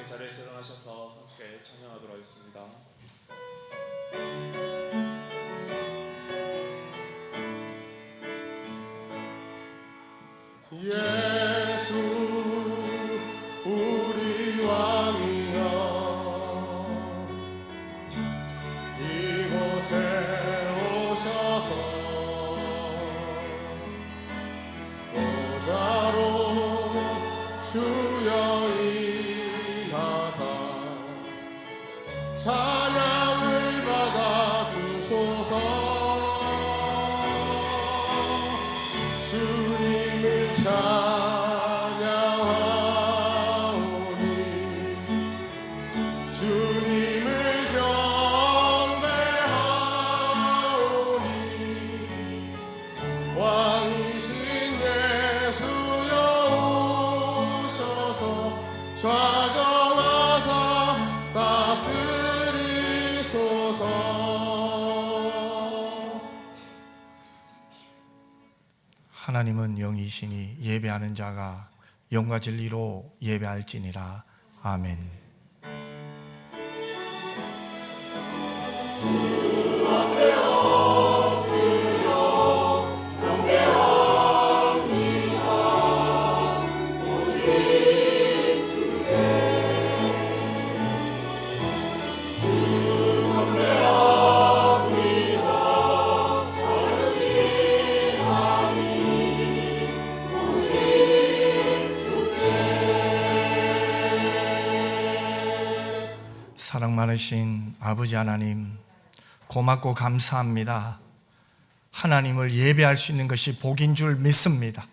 자리에서 일어나셔서 함께 찬양하도록 하겠습니다. 예수 우리 왕이여 이곳에 오셔서 보좌로 주여 임하사 찬양을 받아 주소서. 주님을 찬양하오니 주님을 경배하오니 왕이신 예수여 오셔서 좌정하사 다스리소서. 하나님은 영이시니 예배하는 자가 영과 진리로 예배할지니라. 아멘. 사랑 많으신 아버지 하나님, 고맙고 감사합니다. 하나님을 예배할 수 있는 것이 복인 줄 믿습니다.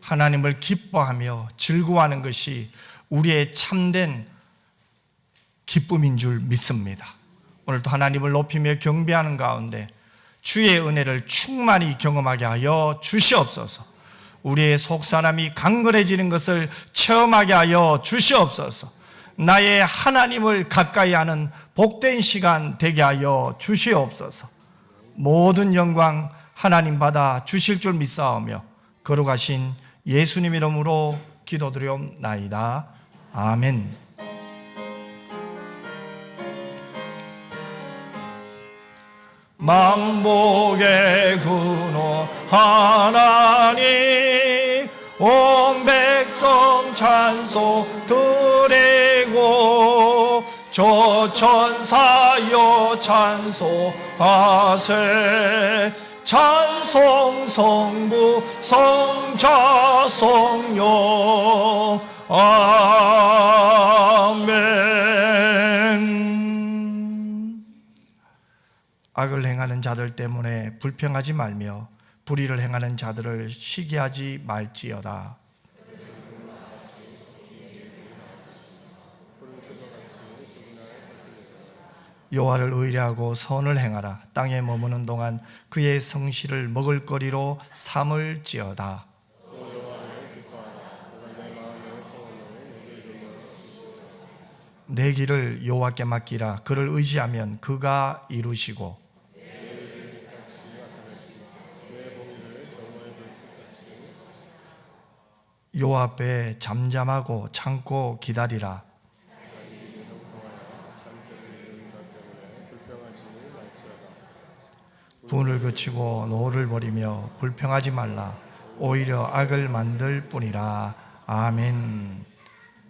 하나님을 기뻐하며 즐거워하는 것이 우리의 참된 기쁨인 줄 믿습니다. 오늘도 하나님을 높이며 경배하는 가운데 주의 은혜를 충만히 경험하게 하여 주시옵소서. 우리의 속사람이 강건해지는 것을 체험하게 하여 주시옵소서. 나의 하나님을 가까이 하는 복된 시간 되게 하여 주시옵소서. 모든 영광 하나님 받아 주실 줄 믿사오며 거룩하신 예수님 이름으로 기도드리옵나이다. 아멘. 만복의 근원 하나님, 온 백성 찬송 드리고 조천사여 찬송하세. 찬송 성부 성자 성령 아멘. 악을 행하는 자들 때문에 불평하지 말며 불의를 행하는 자들을 시기하지 말지어다. 여호와를 의뢰하고 선을 행하라. 땅에 머무는 동안 그의 성실을 먹을거리로 삼을지어다. 내 길을 여호와께 맡기라. 그를 의지하면 그가 이루시고 여호와 앞에 잠잠하고 참고 기다리라. 분을 그치고 노를 버리며 불평하지 말라. 오히려 악을 만들 뿐이라. 아멘.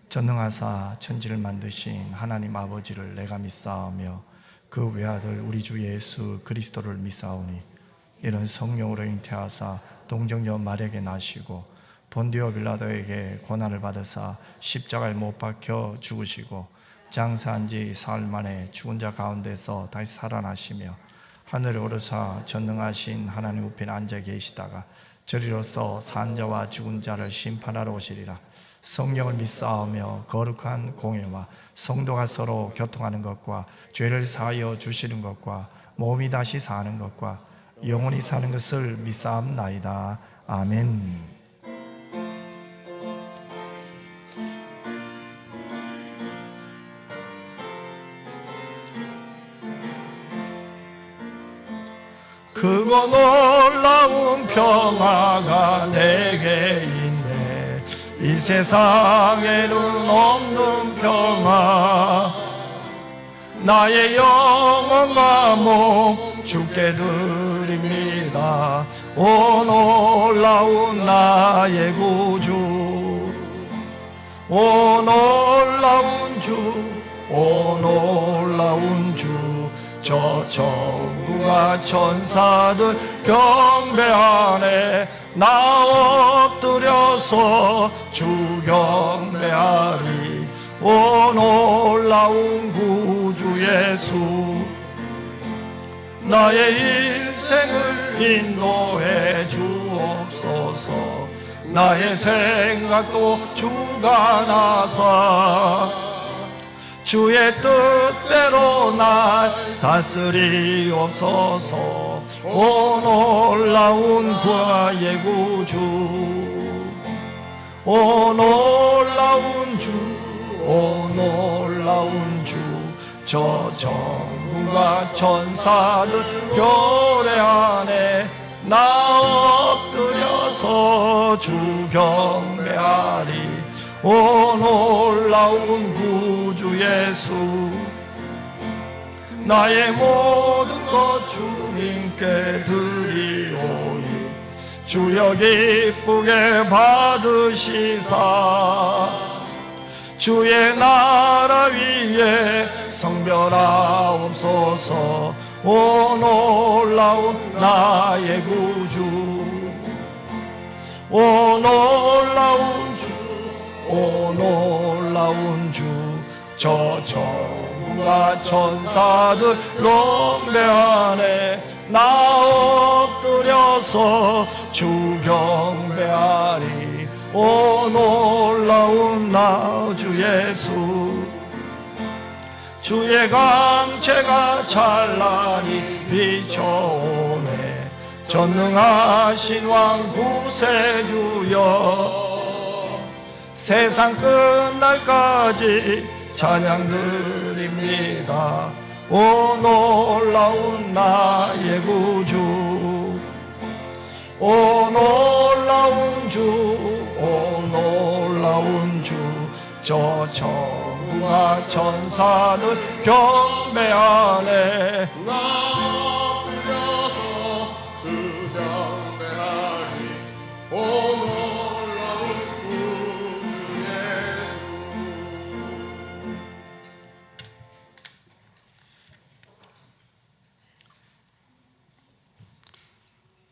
전능하사 천지를 만드신 하나님 아버지를 내가 믿사오며 그 외아들 우리 주 예수 그리스도를 믿사오니 이는 성령으로 잉태하사 동정녀 마리아에게 나시고 본디오 빌라도에게 고난을 받으사 십자가에 못 박혀 죽으시고 장사한 지 사흘 만에 죽은 자 가운데서 다시 살아나시며 하늘에 오르사 전능하신 하나님 우편에 앉아 계시다가 저리로서 산 자와 죽은 자를 심판하러 오시리라. 성령을 믿사오며 거룩한 공예와 성도가 서로 교통하는 것과 죄를 사하여 주시는 것과 몸이 다시 사는 것과 영원히 사는 것을 믿사옵나이다. 아멘. 크고 놀라운 평화가 내게 있네. 이 세상에는 없는 평화 나의 영혼과 몸 주께 드립니다. 오 놀라운 나의 구주, 오 놀라운 주, 오 놀라운 주, 저 천국과 천사들 경배하네. 나 엎드려서 주 경배하리. 오 놀라운 구주 예수, 나의 인생을 인도해 주옵소서. 나의 생각도 주가 나서 주의 뜻대로 날 다스리옵소서. 오 놀라운 구하의 구주, 오 놀라운 주, 오 놀라운 주, 저 천군과 천사들 교례하네. 나 엎드려서 주 경배하리. 오 놀라운 구주 예수, 나의 모든 것 주님께 드리오니 주여 기쁘게 받으시사 주의 나라 위에 성별하옵소서. 오 놀라운 나의 구주, 오 놀라운 주, 오 놀라운 주, 저 천군과 천사들 경배하네. 나 엎드려서 주 경배하리. 오 놀라운 나 주 예수, 주의 강체가 찬란히 비춰오네. 전능하신 왕 구세주여, 세상 끝날까지 찬양 드립니다. 오 놀라운 나의 구주, 오 놀라운 주, 오 놀라운 주, 저 천군과 천사들 경배하네. 나 엎드려서 주 경배하리. 오 놀라운 구주 예수.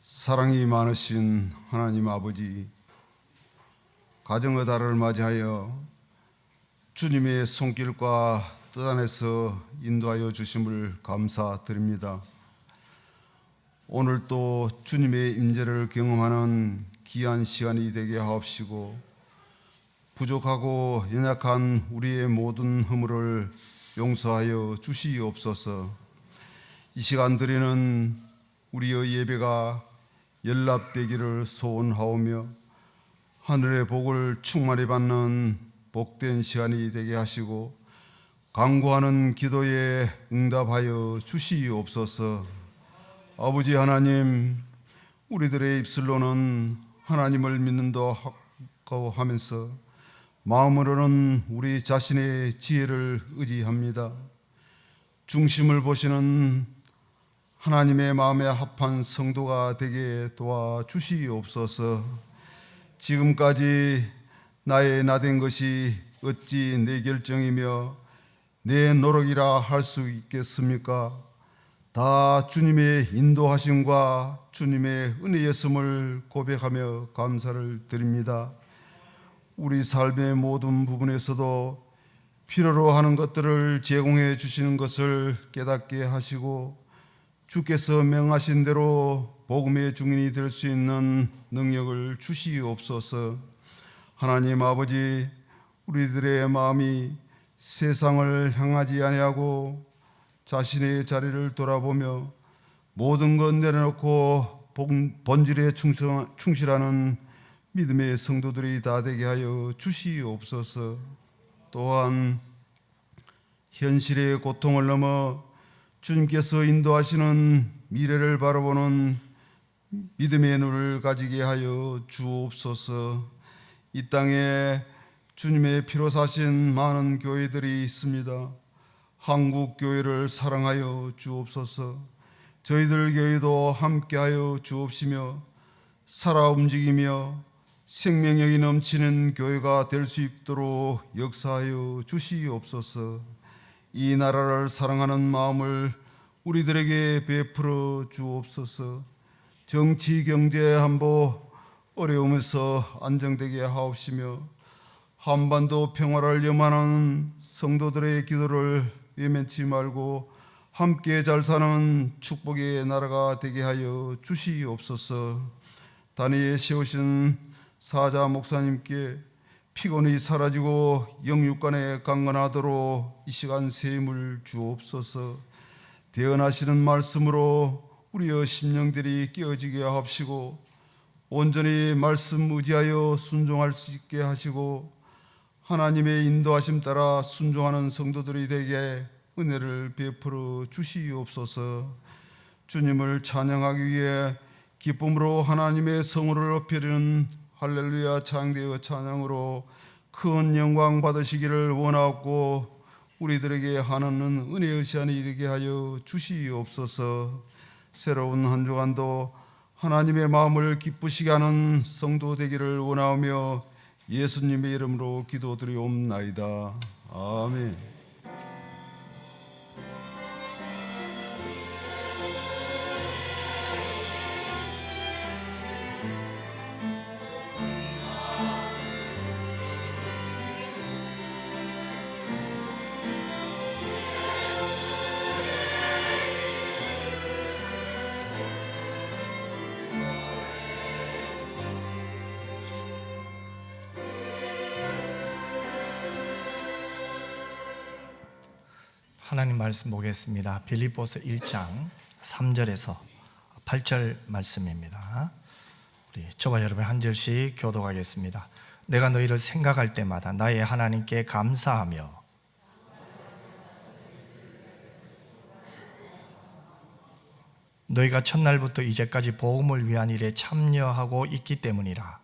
사랑이 많으신 하나님 아버지, 가정의 달을 맞이하여 주님의 손길과 뜻 안에서 인도하여 주심을 감사드립니다. 오늘 또 주님의 임재를 경험하는 귀한 시간이 되게 하옵시고, 부족하고 연약한 우리의 모든 허물을 용서하여 주시옵소서. 이 시간 드리는 우리의 예배가 연락되기를 소원하오며 하늘의 복을 충만히 받는 복된 시간이 되게 하시고, 간구하는 기도에 응답하여 주시옵소서. 아버지 하나님, 우리들의 입술로는 하나님을 믿는다고 하면서 마음으로는 우리 자신의 지혜를 의지합니다. 중심을 보시는 하나님의 마음에 합한 성도가 되게 도와주시옵소서. 지금까지 나의 나된 것이 어찌 내 결정이며 내 노력이라 할 수 있겠습니까? 다 주님의 인도하심과 주님의 은혜였음을 고백하며 감사를 드립니다. 우리 삶의 모든 부분에서도 필요로 하는 것들을 제공해 주시는 것을 깨닫게 하시고, 주께서 명하신 대로 복음의 증인이 될 수 있는 능력을 주시옵소서. 하나님 아버지, 우리들의 마음이 세상을 향하지 아니하고 자신의 자리를 돌아보며 모든 것 내려놓고 본질에 충실하는 믿음의 성도들이 다 되게 하여 주시옵소서. 또한 현실의 고통을 넘어 주님께서 인도하시는 미래를 바라보는 믿음의 눈을 가지게 하여 주옵소서. 이 땅에 주님의 피로 사신 많은 교회들이 있습니다. 한국 교회를 사랑하여 주옵소서. 저희들 교회도 함께하여 주옵시며 살아 움직이며 생명력이 넘치는 교회가 될 수 있도록 역사하여 주시옵소서. 이 나라를 사랑하는 마음을 우리들에게 베풀어 주옵소서. 정치, 경제, 안보 어려움에서 안정되게 하옵시며 한반도 평화를 염원하는 성도들의 기도를 외면치 말고 함께 잘 사는 축복의 나라가 되게 하여 주시옵소서. 단위에 세우신 사자 목사님께 피곤이 사라지고 영육간에 강건하도록 이 시간 세임을 주옵소서. 대언하시는 말씀으로 우리의 심령들이 깨어지게 하옵시고 온전히 말씀 의지하여 순종할 수 있게 하시고 하나님의 인도하심 따라 순종하는 성도들이 되게 은혜를 베풀어 주시옵소서. 주님을 찬양하기 위해 기쁨으로 하나님의 성호를 높이는 할렐루야 창대의 찬양으로 큰 영광 받으시기를 원하옵고 우리들에게 하나는 은혜의 시간이 되게 하여 주시옵소서. 새로운 한 주간도 하나님의 마음을 기쁘시게 하는 성도 되기를 원하오며 예수님의 이름으로 기도드리옵나이다. 아멘. 하나님 말씀 보겠습니다. 빌립보서 1장 3절에서 8절 말씀입니다. 우리 저와 여러분 한 절씩 교독하겠습니다. 내가 너희를 생각할 때마다 나의 하나님께 감사하며 너희가 첫날부터 이제까지 복음을 위한 일에 참여하고 있기 때문이라.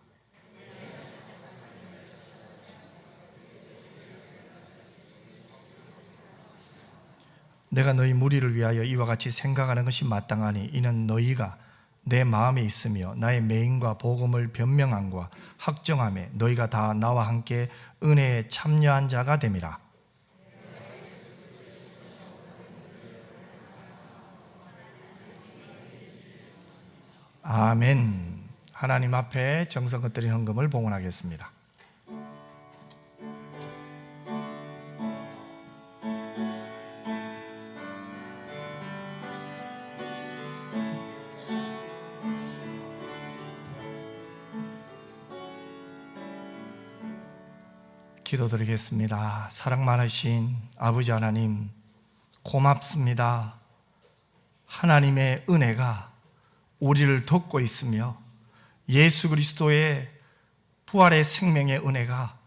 내가 너희 무리를 위하여 이와 같이 생각하는 것이 마땅하니 이는 너희가 내 마음에 있으며 나의 맹인과 복음을 변명함과 확정함에 너희가 다 나와 함께 은혜에 참여한 자가 됨이라. 아멘. 하나님 앞에 정성껏 드린 헌금을 봉헌하겠습니다. 기도드리겠습니다. 사랑 많으신 아버지 하나님, 고맙습니다. 하나님의 은혜가 우리를 돕고 있으며 예수 그리스도의 부활의 생명의 은혜가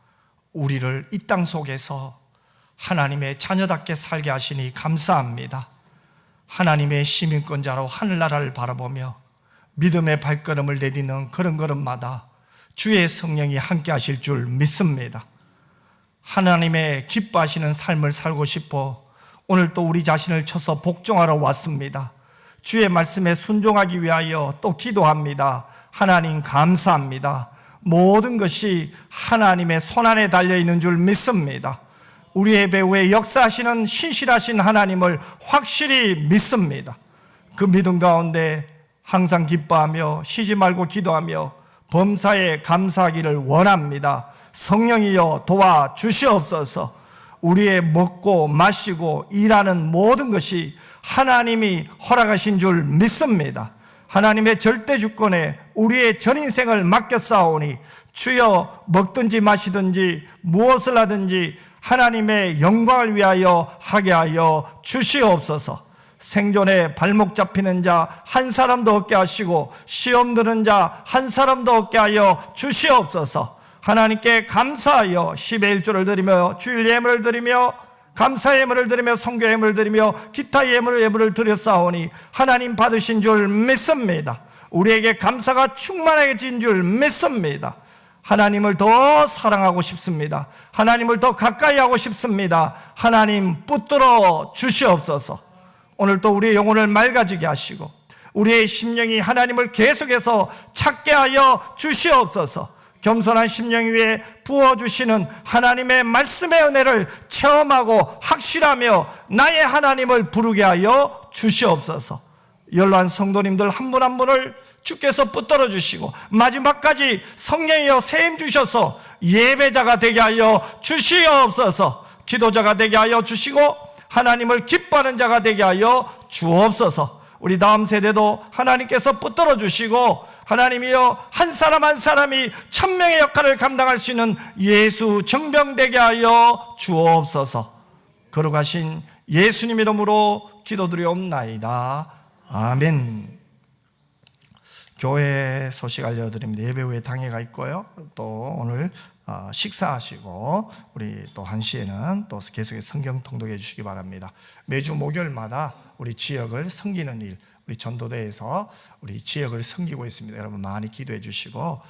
우리를 이 땅 속에서 하나님의 자녀답게 살게 하시니 감사합니다. 하나님의 시민권자로 하늘나라를 바라보며 믿음의 발걸음을 내딛는 그런 걸음마다 주의 성령이 함께 하실 줄 믿습니다. 하나님의 기뻐하시는 삶을 살고 싶어 오늘 또 우리 자신을 쳐서 복종하러 왔습니다. 주의 말씀에 순종하기 위하여 또 기도합니다. 하나님 감사합니다. 모든 것이 하나님의 손안에 달려있는 줄 믿습니다. 우리의 배후에 역사하시는 신실하신 하나님을 확실히 믿습니다. 그 믿음 가운데 항상 기뻐하며 쉬지 말고 기도하며 범사에 감사하기를 원합니다. 성령이여 도와주시옵소서. 우리의 먹고 마시고 일하는 모든 것이 하나님이 허락하신 줄 믿습니다. 하나님의 절대 주권에 우리의 전 인생을 맡겼사오니 주여 먹든지 마시든지 무엇을 하든지 하나님의 영광을 위하여 하게 하여 주시옵소서. 생존에 발목 잡히는 자 한 사람도 없게 하시고 시험 드는 자 한 사람도 없게 하여 주시옵소서. 하나님께 감사하여 10의 1조를 드리며 주일 예물을 드리며 감사 예물을 드리며 성교 예물을 드리며 기타 예물을 드렸사오니 하나님 받으신 줄 믿습니다. 우리에게 감사가 충만해진 줄 믿습니다. 하나님을 더 사랑하고 싶습니다. 하나님을 더 가까이 하고 싶습니다. 하나님 붙들어 주시옵소서. 오늘 또 우리의 영혼을 맑아지게 하시고 우리의 심령이 하나님을 계속해서 찾게 하여 주시옵소서. 겸손한 심령 위에 부어주시는 하나님의 말씀의 은혜를 체험하고 확실하며 나의 하나님을 부르게 하여 주시옵소서. 연로한 성도님들 한 분 한 분을 주께서 붙들어 주시고 마지막까지 성령이여 세임 주셔서 예배자가 되게 하여 주시옵소서. 기도자가 되게 하여 주시고 하나님을 기뻐하는 자가 되게 하여 주옵소서. 우리 다음 세대도 하나님께서 붙들어 주시고 하나님이여 한 사람 한 사람이 천명의 역할을 감당할 수 있는 예수 정병되게 하여 주옵소서. 거룩하신 예수님 이름으로 기도드리옵나이다. 아멘. 교회 소식 알려드립니다. 예배 후에 당회가 있고요. 또 오늘 식사하시고 우리 또 1시에는 또 계속해서 성경 통독해 주시기 바랍니다. 매주 목요일마다 우리 지역을 섬기는 일, 우리 전도대에서 우리 지역을 섬기고 있습니다. 여러분 많이 기도해 주시고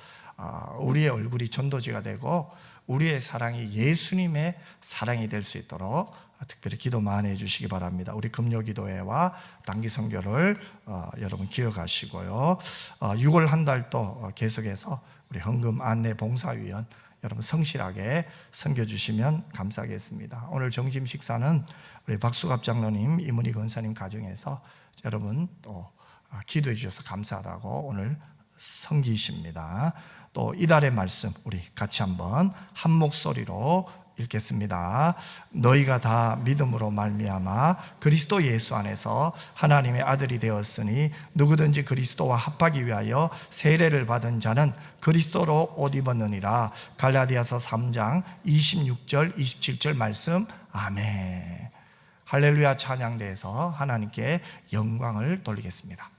우리의 얼굴이 전도지가 되고 우리의 사랑이 예수님의 사랑이 될 수 있도록 특별히 기도 많이 해주시기 바랍니다. 우리 금요기도회와 단기선교를 여러분 기억하시고요. 6월 한 달도 계속해서 우리 헌금 안내 봉사위원 여러분 성실하게 섬겨주시면 감사하겠습니다. 오늘 점심 식사는 우리 박수갑 장로님, 이문희 권사님 가정에서 여러분 또 기도해 주셔서 감사하다고 오늘 섬기십니다. 또 이달의 말씀 우리 같이 한번 한 목소리로 읽겠습니다. 너희가 다 믿음으로 말미암아 그리스도 예수 안에서 하나님의 아들이 되었으니 누구든지 그리스도와 합하기 위하여 세례를 받은 자는 그리스도로 옷 입었느니라. 갈라디아서 3장 26절 27절 말씀. 아멘. 할렐루야 찬양대에서 하나님께 영광을 돌리겠습니다.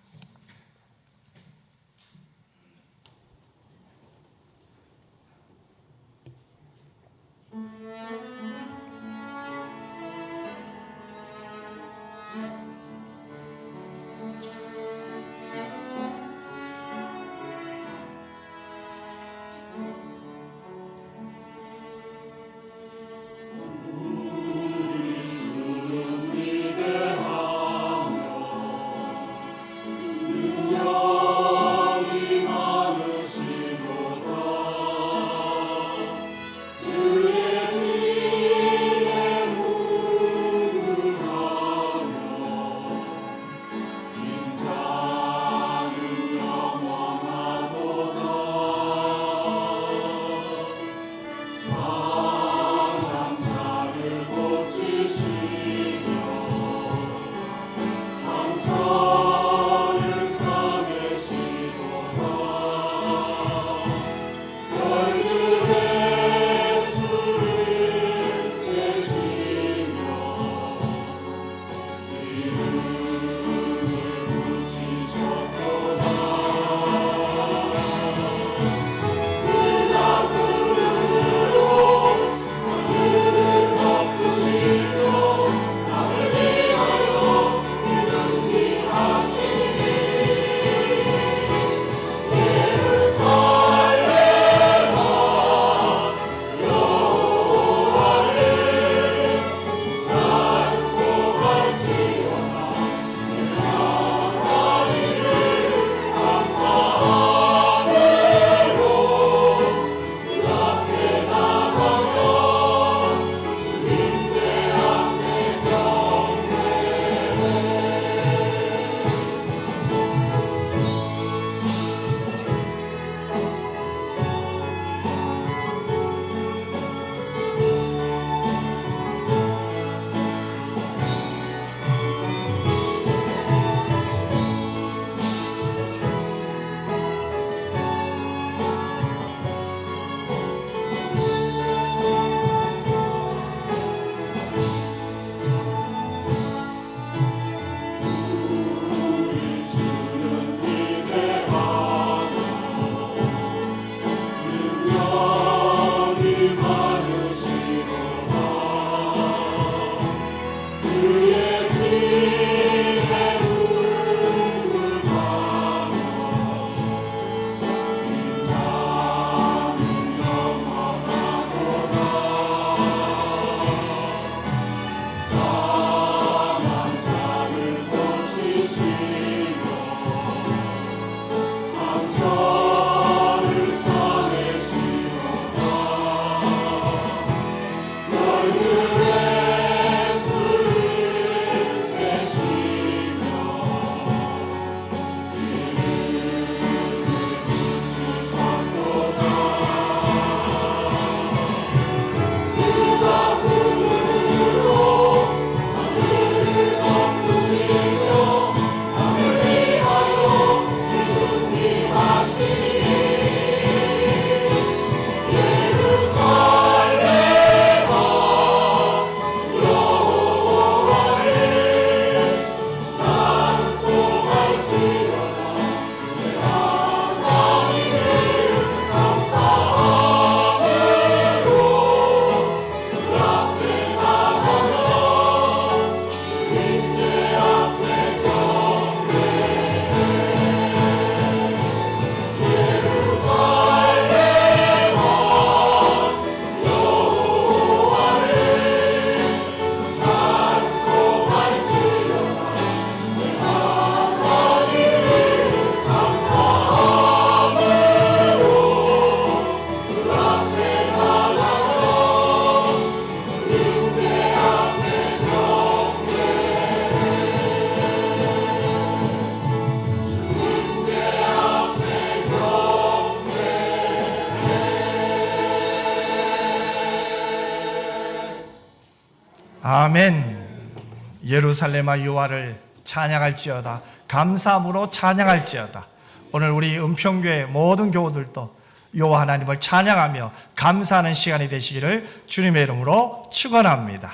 아멘. 예루살렘아 여호와를 찬양할지어다. 감사함으로 찬양할지어다. 오늘 우리 은평교회 모든 교우들도 여호와 하나님을 찬양하며 감사하는 시간이 되시기를 주님의 이름으로 축원합니다.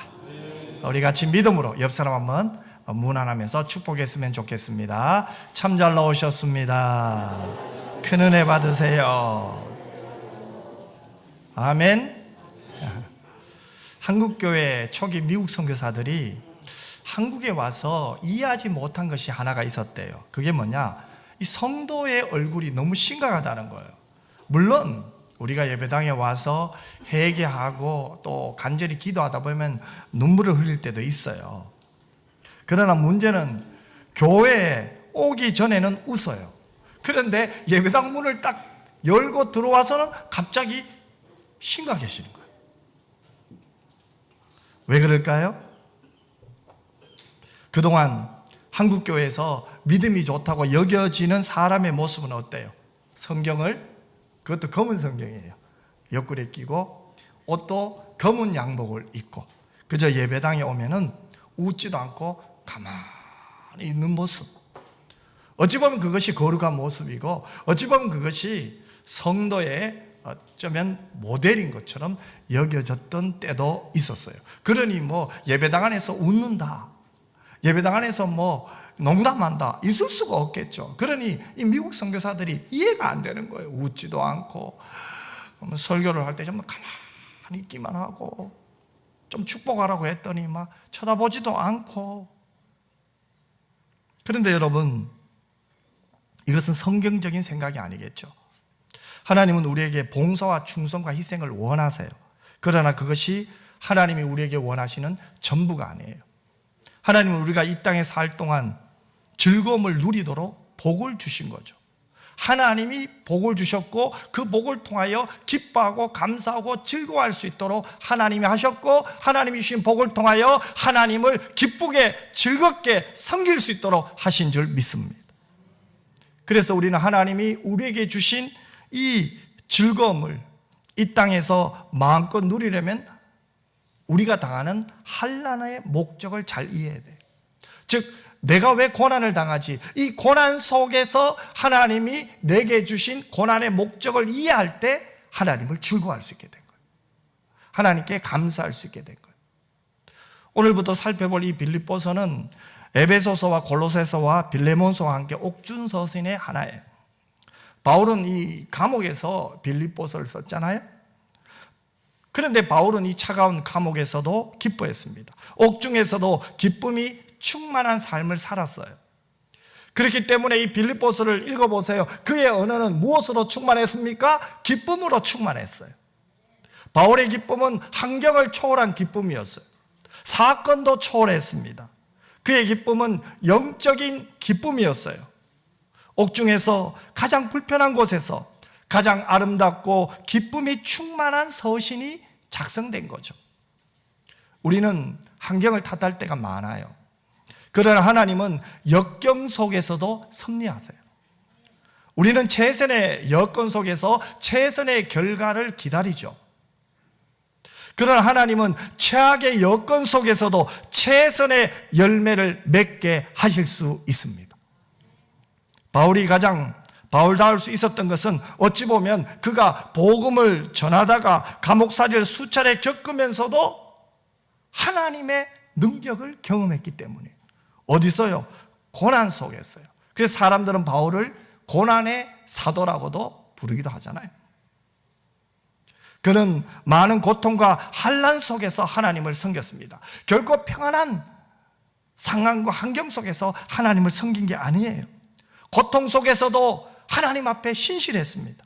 우리 같이 믿음으로 옆 사람 한번 문안하면서 축복했으면 좋겠습니다. 참 잘 나오셨습니다. 큰 은혜 받으세요. 아멘. 한국교회 초기 미국 선교사들이 한국에 와서 이해하지 못한 것이 하나가 있었대요. 그게 뭐냐? 이 성도의 얼굴이 너무 심각하다는 거예요. 물론 우리가 예배당에 와서 회개하고 또 간절히 기도하다 보면 눈물을 흘릴 때도 있어요. 그러나 문제는 교회에 오기 전에는 웃어요. 그런데 예배당 문을 딱 열고 들어와서는 갑자기 심각해지는 거예요. 왜 그럴까요? 그동안 한국교회에서 믿음이 좋다고 여겨지는 사람의 모습은 어때요? 성경을, 그것도 검은 성경이에요, 옆구리에 끼고 옷도 검은 양복을 입고 그저 예배당에 오면은 웃지도 않고 가만히 있는 모습. 어찌 보면 그것이 거룩한 모습이고 어찌 보면 그것이 성도의 어쩌면 모델인 것처럼 여겨졌던 때도 있었어요. 그러니 뭐 예배당 안에서 웃는다, 예배당 안에서 뭐 농담한다, 있을 수가 없겠죠. 그러니 이 미국 선교사들이 이해가 안 되는 거예요. 웃지도 않고 설교를 할 때 좀 가만히 있기만 하고 좀 축복하라고 했더니 막 쳐다보지도 않고. 그런데 여러분, 이것은 성경적인 생각이 아니겠죠. 하나님은 우리에게 봉사와 충성과 희생을 원하세요. 그러나 그것이 하나님이 우리에게 원하시는 전부가 아니에요. 하나님은 우리가 이 땅에 살 동안 즐거움을 누리도록 복을 주신 거죠. 하나님이 복을 주셨고 그 복을 통하여 기뻐하고 감사하고 즐거워할 수 있도록 하나님이 하셨고, 하나님이 주신 복을 통하여 하나님을 기쁘게 즐겁게 섬길 수 있도록 하신 줄 믿습니다. 그래서 우리는 하나님이 우리에게 주신 이 즐거움을 이 땅에서 마음껏 누리려면 우리가 당하는 환난의 목적을 잘 이해해야 돼요. 즉, 내가 왜 고난을 당하지? 이 고난 속에서 하나님이 내게 주신 고난의 목적을 이해할 때 하나님을 즐거워할 수 있게 된 거예요. 하나님께 감사할 수 있게 된 거예요. 오늘부터 살펴볼 이 빌립보서는 에베소서와 골로새서와 빌레몬서와 함께 옥중서신의 하나예요. 바울은 이 감옥에서 빌립보서를 썼잖아요. 그런데 바울은 이 차가운 감옥에서도 기뻐했습니다. 옥중에서도 기쁨이 충만한 삶을 살았어요. 그렇기 때문에 이 빌립보서를 읽어보세요. 그의 언어는 무엇으로 충만했습니까? 기쁨으로 충만했어요. 바울의 기쁨은 환경을 초월한 기쁨이었어요. 사건도 초월했습니다. 그의 기쁨은 영적인 기쁨이었어요. 옥중에서 가장 불편한 곳에서 가장 아름답고 기쁨이 충만한 서신이 작성된 거죠. 우리는 환경을 탓할 때가 많아요. 그러나 하나님은 역경 속에서도 섭리하세요. 우리는 최선의 여건 속에서 최선의 결과를 기다리죠. 그러나 하나님은 최악의 여건 속에서도 최선의 열매를 맺게 하실 수 있습니다. 바울이 가장 바울다울 수 있었던 것은 어찌 보면 그가 복음을 전하다가 감옥살이를 수차례 겪으면서도 하나님의 능력을 경험했기 때문이에요. 어디서요? 고난 속에서요. 그래서 사람들은 바울을 고난의 사도라고도 부르기도 하잖아요. 그는 많은 고통과 환난 속에서 하나님을 섬겼습니다. 결코 평안한 상황과 환경 속에서 하나님을 섬긴 게 아니에요. 고통 속에서도 하나님 앞에 신실했습니다.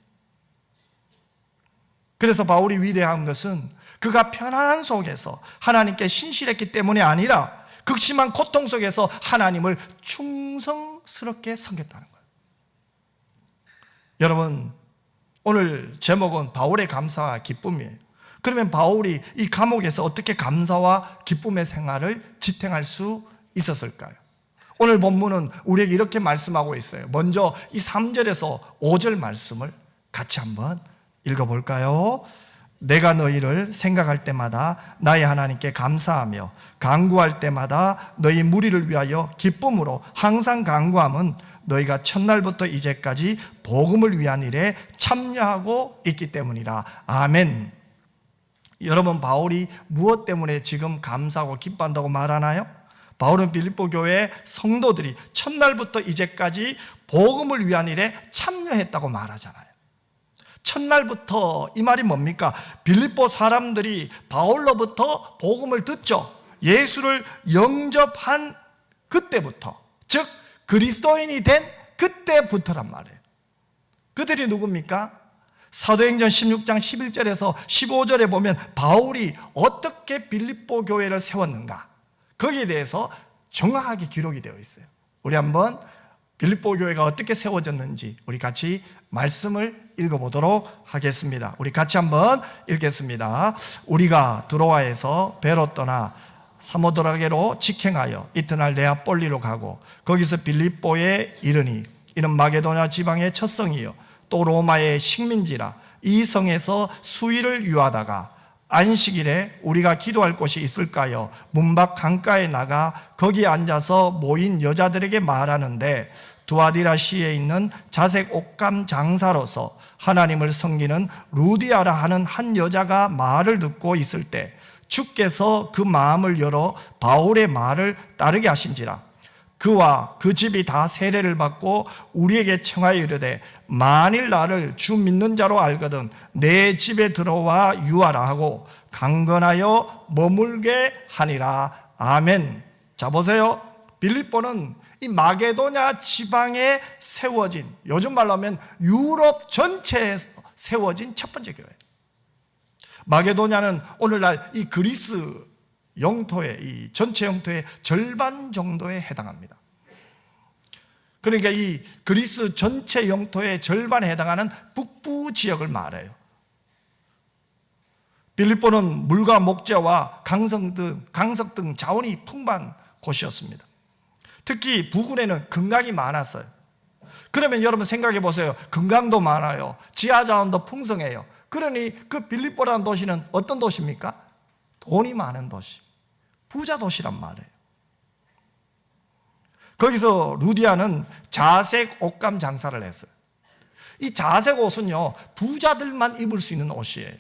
그래서 바울이 위대한 것은 그가 편안한 속에서 하나님께 신실했기 때문이 아니라 극심한 고통 속에서 하나님을 충성스럽게 섬겼다는 거예요. 여러분, 오늘 제목은 바울의 감사와 기쁨이에요. 그러면 바울이 이 감옥에서 어떻게 감사와 기쁨의 생활을 지탱할 수 있었을까요? 오늘 본문은 우리에게 이렇게 말씀하고 있어요. 먼저 이 3절에서 5절 말씀을 같이 한번 읽어볼까요? 내가 너희를 생각할 때마다 나의 하나님께 감사하며 간구할 때마다 너희 무리를 위하여 기쁨으로 항상 간구함은 너희가 첫날부터 이제까지 복음을 위한 일에 참여하고 있기 때문이라. 아멘. 여러분, 바울이 무엇 때문에 지금 감사하고 기뻐한다고 말하나요? 바울은 빌립보 교회 성도들이 첫날부터 이제까지 복음을 위한 일에 참여했다고 말하잖아요. 첫날부터, 이 말이 뭡니까? 빌립보 사람들이 바울로부터 복음을 듣죠. 예수를 영접한 그때부터, 즉 그리스도인이 된 그때부터란 말이에요. 그들이 누굽니까? 사도행전 16장 11절에서 15절에 보면 바울이 어떻게 빌립보 교회를 세웠는가, 거기에 대해서 정확하게 기록이 되어 있어요. 우리 한번 빌립보 교회가 어떻게 세워졌는지 우리 같이 말씀을 읽어보도록 하겠습니다. 우리 같이 한번 읽겠습니다. 우리가 드로아에서 배로 떠나 사모드라게로 직행하여 이튿날 네아폴리로 가고 거기서 빌립보에 이르니 이는 마게도냐 지방의 첫 성이요 또 로마의 식민지라. 이 성에서 수일을 유하다가 안식일에 우리가 기도할 곳이 있을까요? 문밖 강가에 나가 거기에 앉아서 모인 여자들에게 말하는데 두아디라 시에 있는 자색 옷감 장사로서 하나님을 섬기는 루디아라 하는 한 여자가 말을 듣고 있을 때 주께서 그 마음을 열어 바울의 말을 따르게 하신지라. 그와 그 집이 다 세례를 받고 우리에게 청하여 이르되 만일 나를 주 믿는 자로 알거든 내 집에 들어와 유하라 하고 강건하여 머물게 하니라. 아멘. 자, 보세요. 빌립보는 이 마게도냐 지방에 세워진, 요즘 말로 하면 유럽 전체에 세워진 첫 번째 교회. 마게도냐는 오늘날 이 그리스 영토의, 이 전체 영토의 절반 정도에 해당합니다. 그러니까 이 그리스 전체 영토의 절반에 해당하는 북부 지역을 말해요. 빌립보는 물과 목재와 강석 등 자원이 풍부한 곳이었습니다. 특히 부근에는 금강이 많았어요. 그러면 여러분 생각해 보세요. 금강도 많아요. 지하자원도 풍성해요. 그러니 그 빌립보라는 도시는 어떤 도시입니까? 돈이 많은 도시, 부자 도시란 말이에요. 거기서 루디아는 자색 옷감 장사를 했어요. 이 자색 옷은요, 부자들만 입을 수 있는 옷이에요.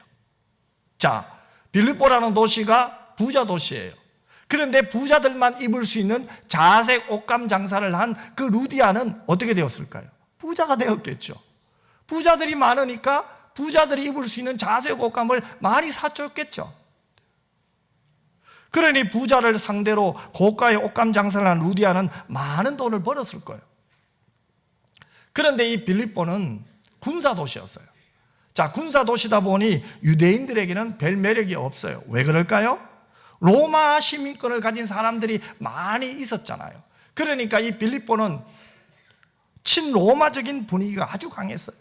자, 빌립보라는 도시가 부자 도시예요. 그런데 부자들만 입을 수 있는 자색 옷감 장사를 한 그 루디아는 어떻게 되었을까요? 부자가 되었겠죠. 부자들이 많으니까 부자들이 입을 수 있는 자색 옷감을 많이 사줬겠죠. 그러니 부자를 상대로 고가의 옷감 장사를 한 루디아는 많은 돈을 벌었을 거예요. 그런데 이 빌립보는 군사도시였어요. 자, 군사도시다 보니 유대인들에게는 별 매력이 없어요. 왜 그럴까요? 로마 시민권을 가진 사람들이 많이 있었잖아요. 그러니까 이 빌립보는 친로마적인 분위기가 아주 강했어요.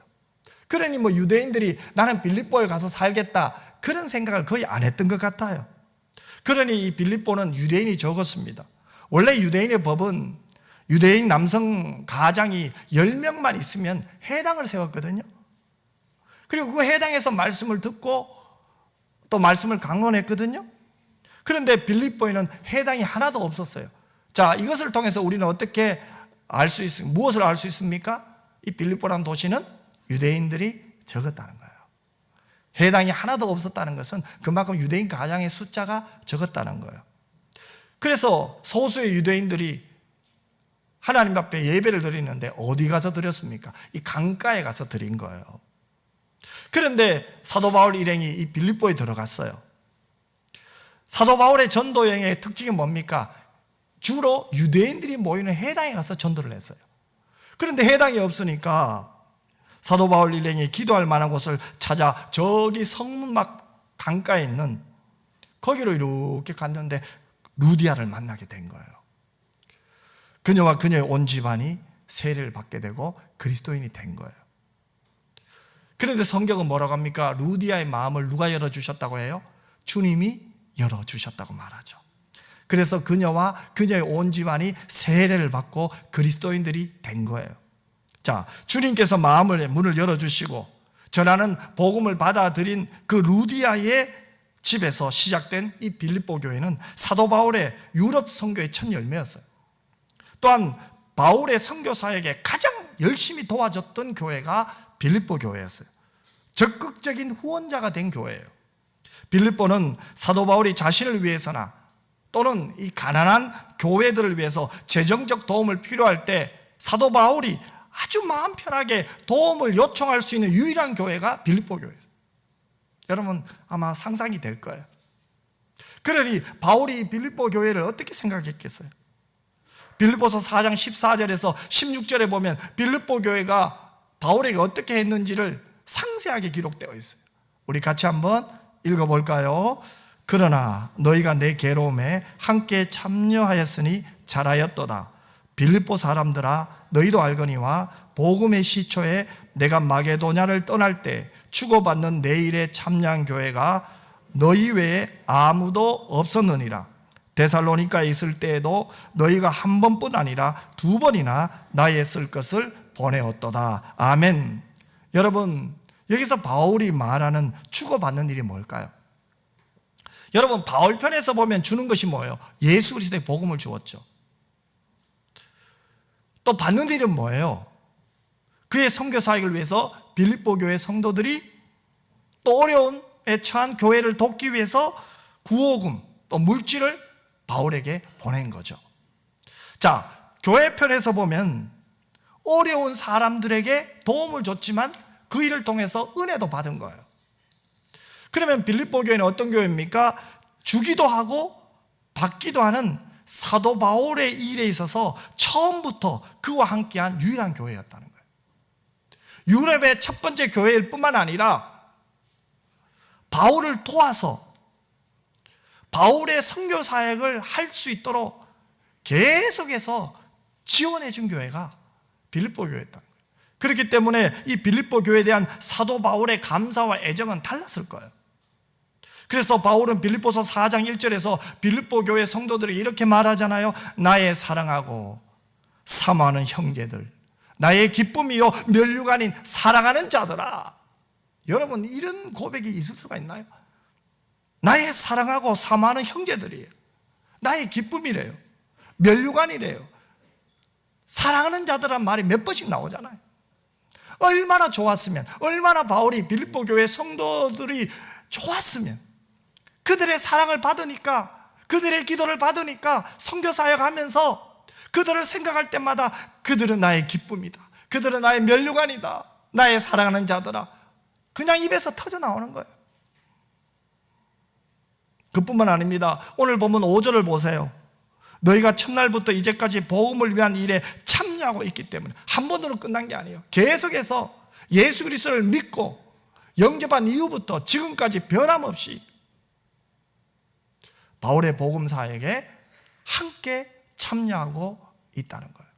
그러니 뭐 유대인들이 나는 빌립보에 가서 살겠다 그런 생각을 거의 안 했던 것 같아요. 그러니 이 빌립보는 유대인이 적었습니다. 원래 유대인의 법은 유대인 남성 가장이 10명만 있으면 회당을 세웠거든요. 그리고 그 회당에서 말씀을 듣고 또 말씀을 강론했거든요. 그런데 빌립보에는 회당이 하나도 없었어요. 자, 이것을 통해서 우리는 어떻게 알 수 있습니까? 무엇을 알 수 있습니까? 이 빌립보라는 도시는 유대인들이 적었다는 거예요. 회당이 하나도 없었다는 것은 그만큼 유대인 가장의 숫자가 적었다는 거예요. 그래서 소수의 유대인들이 하나님 앞에 예배를 드리는데 어디 가서 드렸습니까? 이 강가에 가서 드린 거예요. 그런데 사도 바울 일행이 이 빌립보에 들어갔어요. 사도 바울의 전도 여행의 특징이 뭡니까? 주로 유대인들이 모이는 회당에 가서 전도를 했어요. 그런데 회당이 없으니까 사도 바울 일행이 기도할 만한 곳을 찾아 저기 성문막 강가에 있는 거기로 이렇게 갔는데 루디아를 만나게 된 거예요. 그녀와 그녀의 온 집안이 세례를 받게 되고 그리스도인이 된 거예요. 그런데 성경은 뭐라고 합니까? 루디아의 마음을 누가 열어주셨다고 해요? 주님이 열어주셨다고 말하죠. 그래서 그녀와 그녀의 온 집안이 세례를 받고 그리스도인들이 된 거예요. 자, 주님께서 마음을 문을 열어주시고 전하는 복음을 받아들인 그 루디아의 집에서 시작된 이 빌립보 교회는 사도 바울의 유럽 선교의 첫 열매였어요. 또한 바울의 선교 사역에 가장 열심히 도와줬던 교회가 빌립보 교회였어요. 적극적인 후원자가 된 교회예요. 빌립보는 사도 바울이 자신을 위해서나 또는 이 가난한 교회들을 위해서 재정적 도움을 필요할 때 사도 바울이 아주 마음 편하게 도움을 요청할 수 있는 유일한 교회가 빌립보 교회였어요. 여러분 아마 상상이 될 거예요. 그러니 바울이 빌립보 교회를 어떻게 생각했겠어요? 빌립보서 4장 14절에서 16절에 보면 빌립보 교회가 바울에게 어떻게 했는지를 상세하게 기록되어 있어요. 우리 같이 한번 읽어볼까요? 그러나 너희가 내 괴로움에 함께 참여하였으니 잘하였도다. 빌립보 사람들아, 너희도 알거니와 복음의 시초에 내가 마게도냐를 떠날 때 주고받는 내 일에 참여한 교회가 너희 외에 아무도 없었느니라. 데살로니가에 있을 때에도 너희가 한 번뿐 아니라 두 번이나 나의 쓸 것을 보내었도다. 아멘. 여러분, 여기서 바울이 말하는 주고받는 일이 뭘까요? 여러분, 바울 편에서 보면 주는 것이 뭐예요? 예수 그리스도의 복음을 주었죠. 또 받는 일은 뭐예요? 그의 선교 사역을 위해서 빌립보 교회 성도들이 또 어려움에 처한 교회를 돕기 위해서 구호금 또 물질을 바울에게 보낸 거죠. 자, 교회 편에서 보면 어려운 사람들에게 도움을 줬지만 그 일을 통해서 은혜도 받은 거예요. 그러면 빌립보 교회는 어떤 교회입니까? 주기도 하고 받기도 하는 사도 바울의 일에 있어서 처음부터 그와 함께한 유일한 교회였다는 거예요. 유럽의 첫 번째 교회일 뿐만 아니라 바울을 도와서 바울의 선교 사역을 할 수 있도록 계속해서 지원해 준 교회가 빌립보 교회였다는 거예요. 그렇기 때문에 이 빌립보 교회에 대한 사도 바울의 감사와 애정은 달랐을 거예요. 그래서 바울은 빌립보서 4장 1절에서 빌립보 교회 성도들이 이렇게 말하잖아요. 나의 사랑하고 사모하는 형제들, 나의 기쁨이요 면류관인 사랑하는 자들아. 여러분, 이런 고백이 있을 수가 있나요? 나의 사랑하고 사모하는 형제들이에요. 나의 기쁨이래요. 면류관이래요. 사랑하는 자들란 말이 몇 번씩 나오잖아요. 얼마나 좋았으면, 얼마나 바울이 빌립보 교회 성도들이 좋았으면, 그들의 사랑을 받으니까, 그들의 기도를 받으니까 선교 사역하면서 그들을 생각할 때마다 그들은 나의 기쁨이다, 그들은 나의 면류관이다, 나의 사랑하는 자들아, 그냥 입에서 터져 나오는 거예요. 그뿐만 아닙니다. 오늘 보면 5절을 보세요. 너희가 첫날부터 이제까지 복음을 위한 일에 참여하고 있기 때문에, 한 번으로 끝난 게 아니에요. 계속해서 예수 그리스도를 믿고 영접한 이후부터 지금까지 변함없이 바울의 복음 사역에 함께 참여하고 있다는 거예요.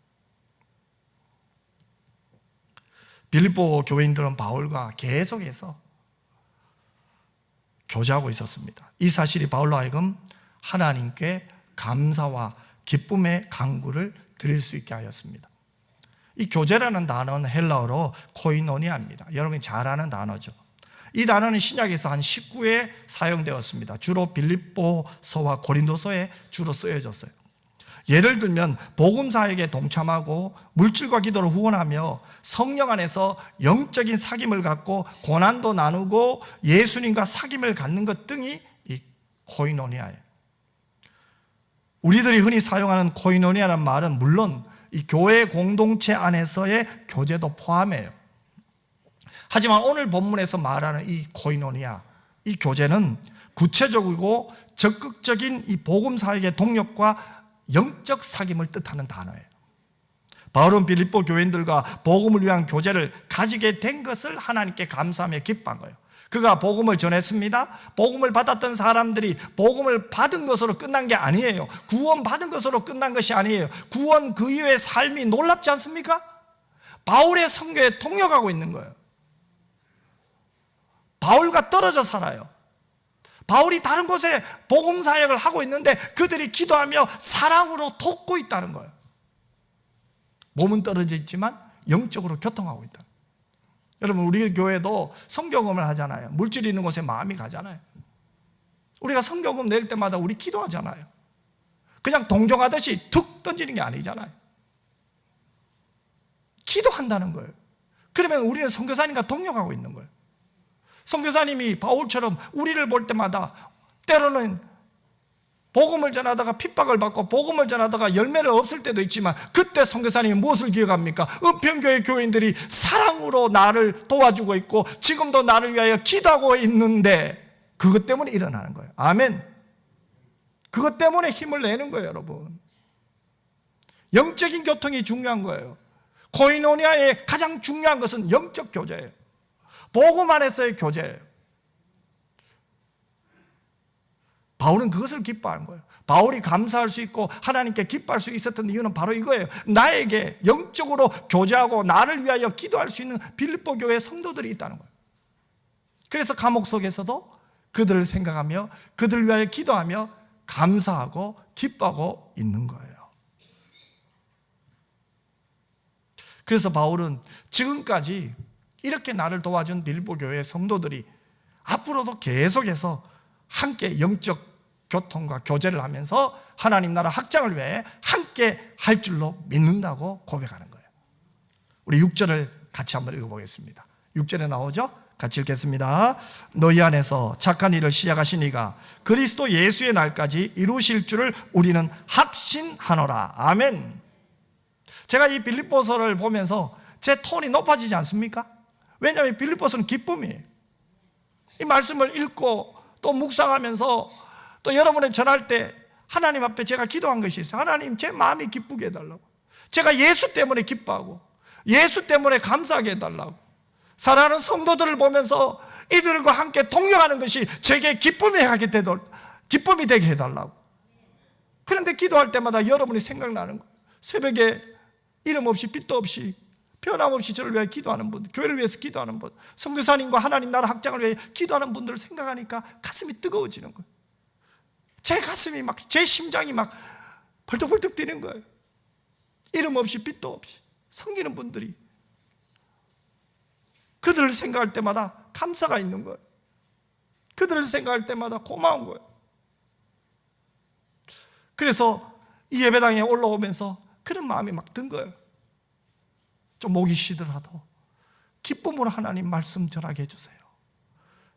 빌립보 교회인들은 바울과 계속해서 교제하고 있었습니다. 이 사실이 바울로 하여금 하나님께 감사와 기쁨의 간구를 드릴 수 있게 하였습니다. 이 교제라는 단어는 헬라어로 코이노니아입니다. 여러분이 잘 아는 단어죠. 이 단어는 신약에서 한 19회 사용되었습니다. 주로 빌립보서와 고린도서에 주로 쓰여졌어요. 예를 들면 복음 사역에 동참하고 물질과 기도를 후원하며 성령 안에서 영적인 사귐을 갖고 고난도 나누고 예수님과 사귐을 갖는 것 등이 이 코이노니아예요. 우리들이 흔히 사용하는 코이노니아라는 말은 물론 이 교회 공동체 안에서의 교제도 포함해요. 하지만 오늘 본문에서 말하는 이 코이노니아, 이 교제는 구체적이고 적극적인 이 복음 사역의 동력과 영적 사귐을 뜻하는 단어예요. 바울은 빌립보 교인들과 복음을 위한 교제를 가지게 된 것을 하나님께 감사하며 기뻐한 거예요. 그가 복음을 전했습니다. 복음을 받았던 사람들이 복음을 받은 것으로 끝난 게 아니에요. 구원 받은 것으로 끝난 것이 아니에요. 구원 그 이후의 삶이 놀랍지 않습니까? 바울의 선교에 동역하고 있는 거예요. 바울과 떨어져 살아요. 바울이 다른 곳에 복음 사역을 하고 있는데 그들이 기도하며 사랑으로 돕고 있다는 거예요. 몸은 떨어져 있지만 영적으로 교통하고 있다. 여러분, 우리 교회도 성경음을 하잖아요. 물질이 있는 곳에 마음이 가잖아요. 우리가 성경음 낼 때마다 우리 기도하잖아요. 그냥 동정하듯이 툭 던지는 게 아니잖아요. 기도한다는 거예요. 그러면 우리는 선교사님과 동역하고 있는 거예요. 선교사님이 바울처럼 우리를 볼 때마다 때로는 복음을 전하다가 핍박을 받고 복음을 전하다가 열매를 없을 때도 있지만, 그때 선교사님이 무엇을 기억합니까? 은평교회 교인들이 사랑으로 나를 도와주고 있고 지금도 나를 위하여 기도하고 있는데, 그것 때문에 일어나는 거예요. 아멘. 그것 때문에 힘을 내는 거예요, 여러분. 영적인 교통이 중요한 거예요. 코이노니아의 가장 중요한 것은 영적 교제예요. 복음 안에서의 교제예요. 바울은 그것을 기뻐하는 거예요. 바울이 감사할 수 있고 하나님께 기뻐할 수 있었던 이유는 바로 이거예요. 나에게 영적으로 교제하고 나를 위하여 기도할 수 있는 빌립보 교회 성도들이 있다는 거예요. 그래서 감옥 속에서도 그들을 생각하며 그들을 위하여 기도하며 감사하고 기뻐하고 있는 거예요. 그래서 바울은 지금까지 이렇게 나를 도와준 빌립보 교회의 성도들이 앞으로도 계속해서 함께 영적 교통과 교제를 하면서 하나님 나라 확장을 위해 함께 할 줄로 믿는다고 고백하는 거예요. 우리 6절을 같이 한번 읽어보겠습니다. 6절에 나오죠? 같이 읽겠습니다. 너희 안에서 착한 일을 시작하신 이가 그리스도 예수의 날까지 이루실 줄을 우리는 확신하노라. 아멘. 제가 이 빌립보서를 보면서 제 톤이 높아지지 않습니까? 왜냐하면 빌립보서는 기쁨이에요. 이 말씀을 읽고 또 묵상하면서 또 여러분에 전할 때 하나님 앞에 제가 기도한 것이 있어요. 하나님, 제 마음이 기쁘게 해달라고. 제가 예수 때문에 기뻐하고 예수 때문에 감사하게 해달라고. 사랑하는 성도들을 보면서 이들과 함께 동역하는 것이 제게 기쁨이 되게 해달라고. 그런데 기도할 때마다 여러분이 생각나는 거예요. 새벽에 이름 없이 빛도 없이 변함없이 저를 위해 기도하는 분, 교회를 위해서 기도하는 분, 선교사님과 하나님 나라 확장을 위해 기도하는 분들을 생각하니까 가슴이 뜨거워지는 거예요. 제 가슴이 막, 제 심장이 막 벌떡벌떡 뛰는 거예요. 이름 없이 빛도 없이 섬기는 분들이, 그들을 생각할 때마다 감사가 있는 거예요. 그들을 생각할 때마다 고마운 거예요. 그래서 이 예배당에 올라오면서 그런 마음이 막 든 거예요. 좀 목이 쉬더라도 기쁨으로 하나님 말씀 전하게 해주세요.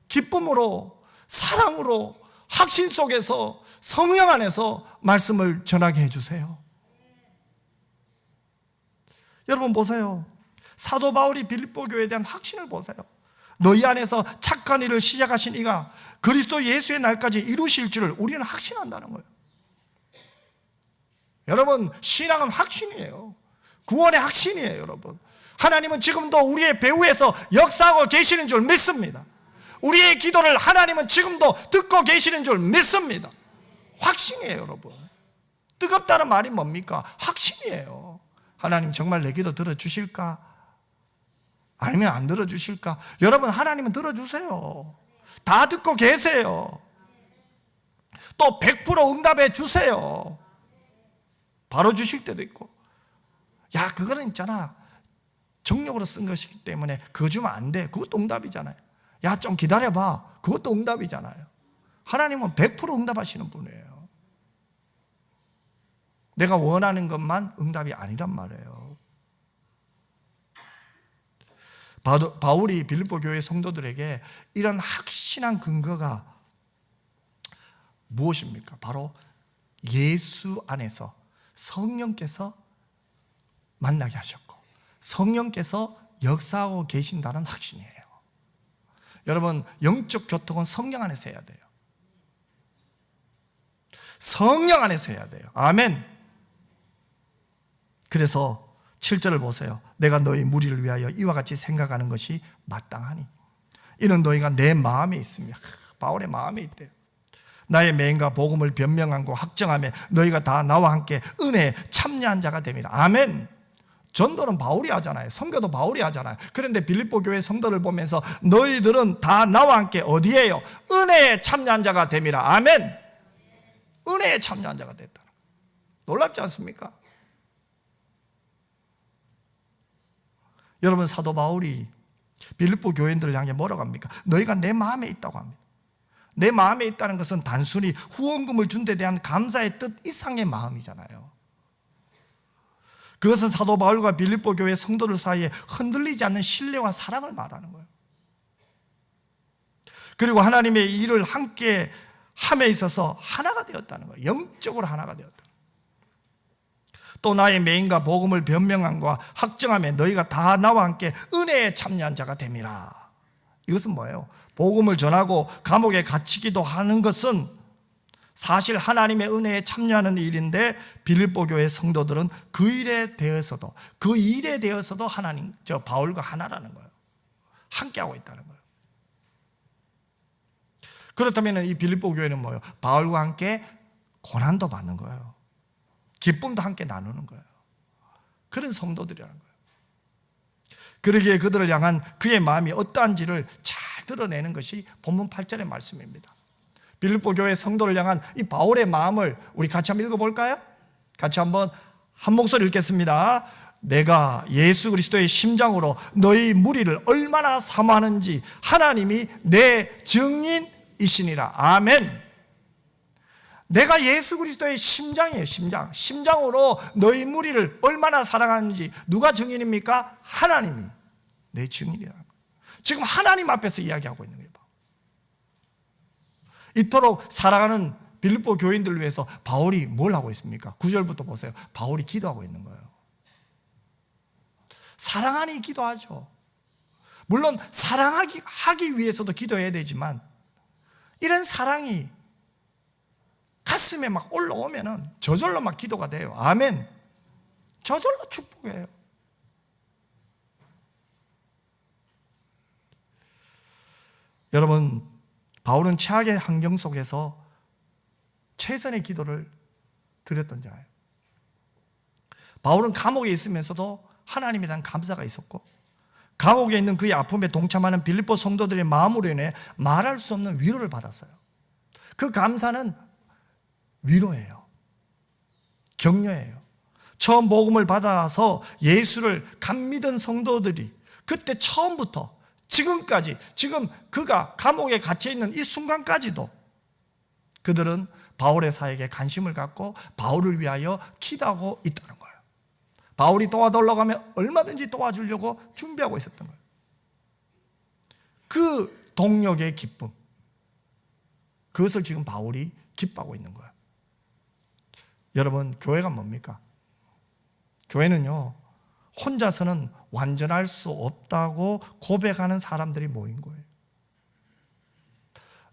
기쁨으로, 사랑으로, 확신 속에서, 성령 안에서 말씀을 전하게 해주세요. 여러분 보세요. 사도 바울이 빌립보 교회에 대한 확신을 보세요. 너희 안에서 착한 일을 시작하신 이가 그리스도 예수의 날까지 이루실 줄을 우리는 확신한다는 거예요. 여러분, 신앙은 확신이에요. 구원의 확신이에요, 여러분. 하나님은 지금도 우리의 배후에서 역사하고 계시는 줄 믿습니다. 우리의 기도를 하나님은 지금도 듣고 계시는 줄 믿습니다. 확신이에요, 여러분. 뜨겁다는 말이 뭡니까? 확신이에요. 하나님 정말 내 기도 들어주실까? 아니면 안 들어주실까? 여러분, 하나님은 들어주세요. 다 듣고 계세요. 또 100% 응답해 주세요. 바로 주실 때도 있고, 야, 그거는 있잖아, 정력으로 쓴 것이기 때문에 그거 주면 안 돼. 그것도 응답이잖아요. 야, 좀 기다려봐. 그것도 응답이잖아요. 하나님은 100% 응답하시는 분이에요. 내가 원하는 것만 응답이 아니란 말이에요. 바울이 빌립보 교회 성도들에게 이런 확신한 근거가 무엇입니까? 바로 예수 안에서 성령께서 만나게 하셨고 성령께서 역사하고 계신다는 확신이에요. 여러분, 영적 교통은 성령 안에서 해야 돼요. 성령 안에서 해야 돼요. 아멘. 그래서 7절을 보세요. 내가 너희 무리를 위하여 이와 같이 생각하는 것이 마땅하니 이는 너희가 내 마음에 있으며, 바울의 마음에 있대요. 나의 맹과 복음을 변명하고 확정하며 너희가 다 나와 함께 은혜에 참여한 자가 됨이라. 아멘. 전도는 바울이 하잖아요. 선교도 바울이 하잖아요. 그런데 빌립보 교회 성도를 보면서 너희들은 다 나와 함께 어디에요? 은혜에 참여한 자가 됨이라. 아멘. 은혜에 참여한 자가 됐다. 놀랍지 않습니까? 여러분, 사도 바울이 빌립보 교인들을 향해 뭐라고 합니까? 너희가 내 마음에 있다고 합니다. 내 마음에 있다는 것은 단순히 후원금을 준 데 대한 감사의 뜻 이상의 마음이잖아요. 그것은 사도 바울과 빌립보 교회 성도들 사이에 흔들리지 않는 신뢰와 사랑을 말하는 거예요. 그리고 하나님의 일을 함께 함에 있어서 하나가 되었다는 거예요. 영적으로 하나가 되었다. 또 나의 맹인과 복음을 변명함과 확정함에 너희가 다 나와 함께 은혜에 참여한 자가 됨이라. 이것은 뭐예요? 복음을 전하고 감옥에 갇히기도 하는 것은 사실 하나님의 은혜에 참여하는 일인데 빌립보 교회 성도들은 그 일에 대해서도 하나님, 바울과 하나라는 거예요. 함께하고 있다는 거예요. 그렇다면 이 빌립보 교회는 뭐예요? 바울과 함께 고난도 받는 거예요. 기쁨도 함께 나누는 거예요. 그런 성도들이라는 거예요. 그러기에 그들을 향한 그의 마음이 어떠한지를 잘 드러내는 것이 본문 8절의 말씀입니다. 빌립보 교회 성도를 향한 이 바울의 마음을 우리 같이 한번 읽어볼까요? 같이 한번 한 목소리 읽겠습니다. 내가 예수 그리스도의 심장으로 너희 무리를 얼마나 사모하는지 하나님이 내 증인이시니라. 아멘. 내가 예수 그리스도의 심장이에요. 심장으로 너희 무리를 얼마나 사랑하는지 누가 증인입니까? 하나님이 내 증인이라는 거예요. 지금 하나님 앞에서 이야기하고 있는 거예요. 이토록 사랑하는 빌립보 교인들을 위해서 바울이 뭘 하고 있습니까? 9절부터 보세요. 바울이 기도하고 있는 거예요. 사랑하니 기도하죠. 물론 사랑하기 위해서도 기도해야 되지만 이런 사랑이 가슴에 막 올라오면은 저절로 막 기도가 돼요. 아멘. 저절로 축복해요. 여러분, 바울은 최악의 환경 속에서 최선의 기도를 드렸던 자예요. 바울은 감옥에 있으면서도 하나님에 대한 감사가 있었고, 감옥에 있는 그의 아픔에 동참하는 빌립보 성도들의 마음으로 인해 말할 수 없는 위로를 받았어요. 그 감사는 위로예요. 격려예요. 처음 복음을 받아서 예수를 감 믿은 성도들이 그때 처음부터 지금까지, 지금 그가 감옥에 갇혀있는 이 순간까지도 그들은 바울의 사역에 관심을 갖고 바울을 위하여 기도하고 있다는 거예요. 바울이 도와달라고 하면 얼마든지 도와주려고 준비하고 있었던 거예요. 그 동력의 기쁨, 그것을 지금 바울이 기뻐하고 있는 거예요. 여러분, 교회가 뭡니까? 교회는요, 혼자서는 완전할 수 없다고 고백하는 사람들이 모인 거예요.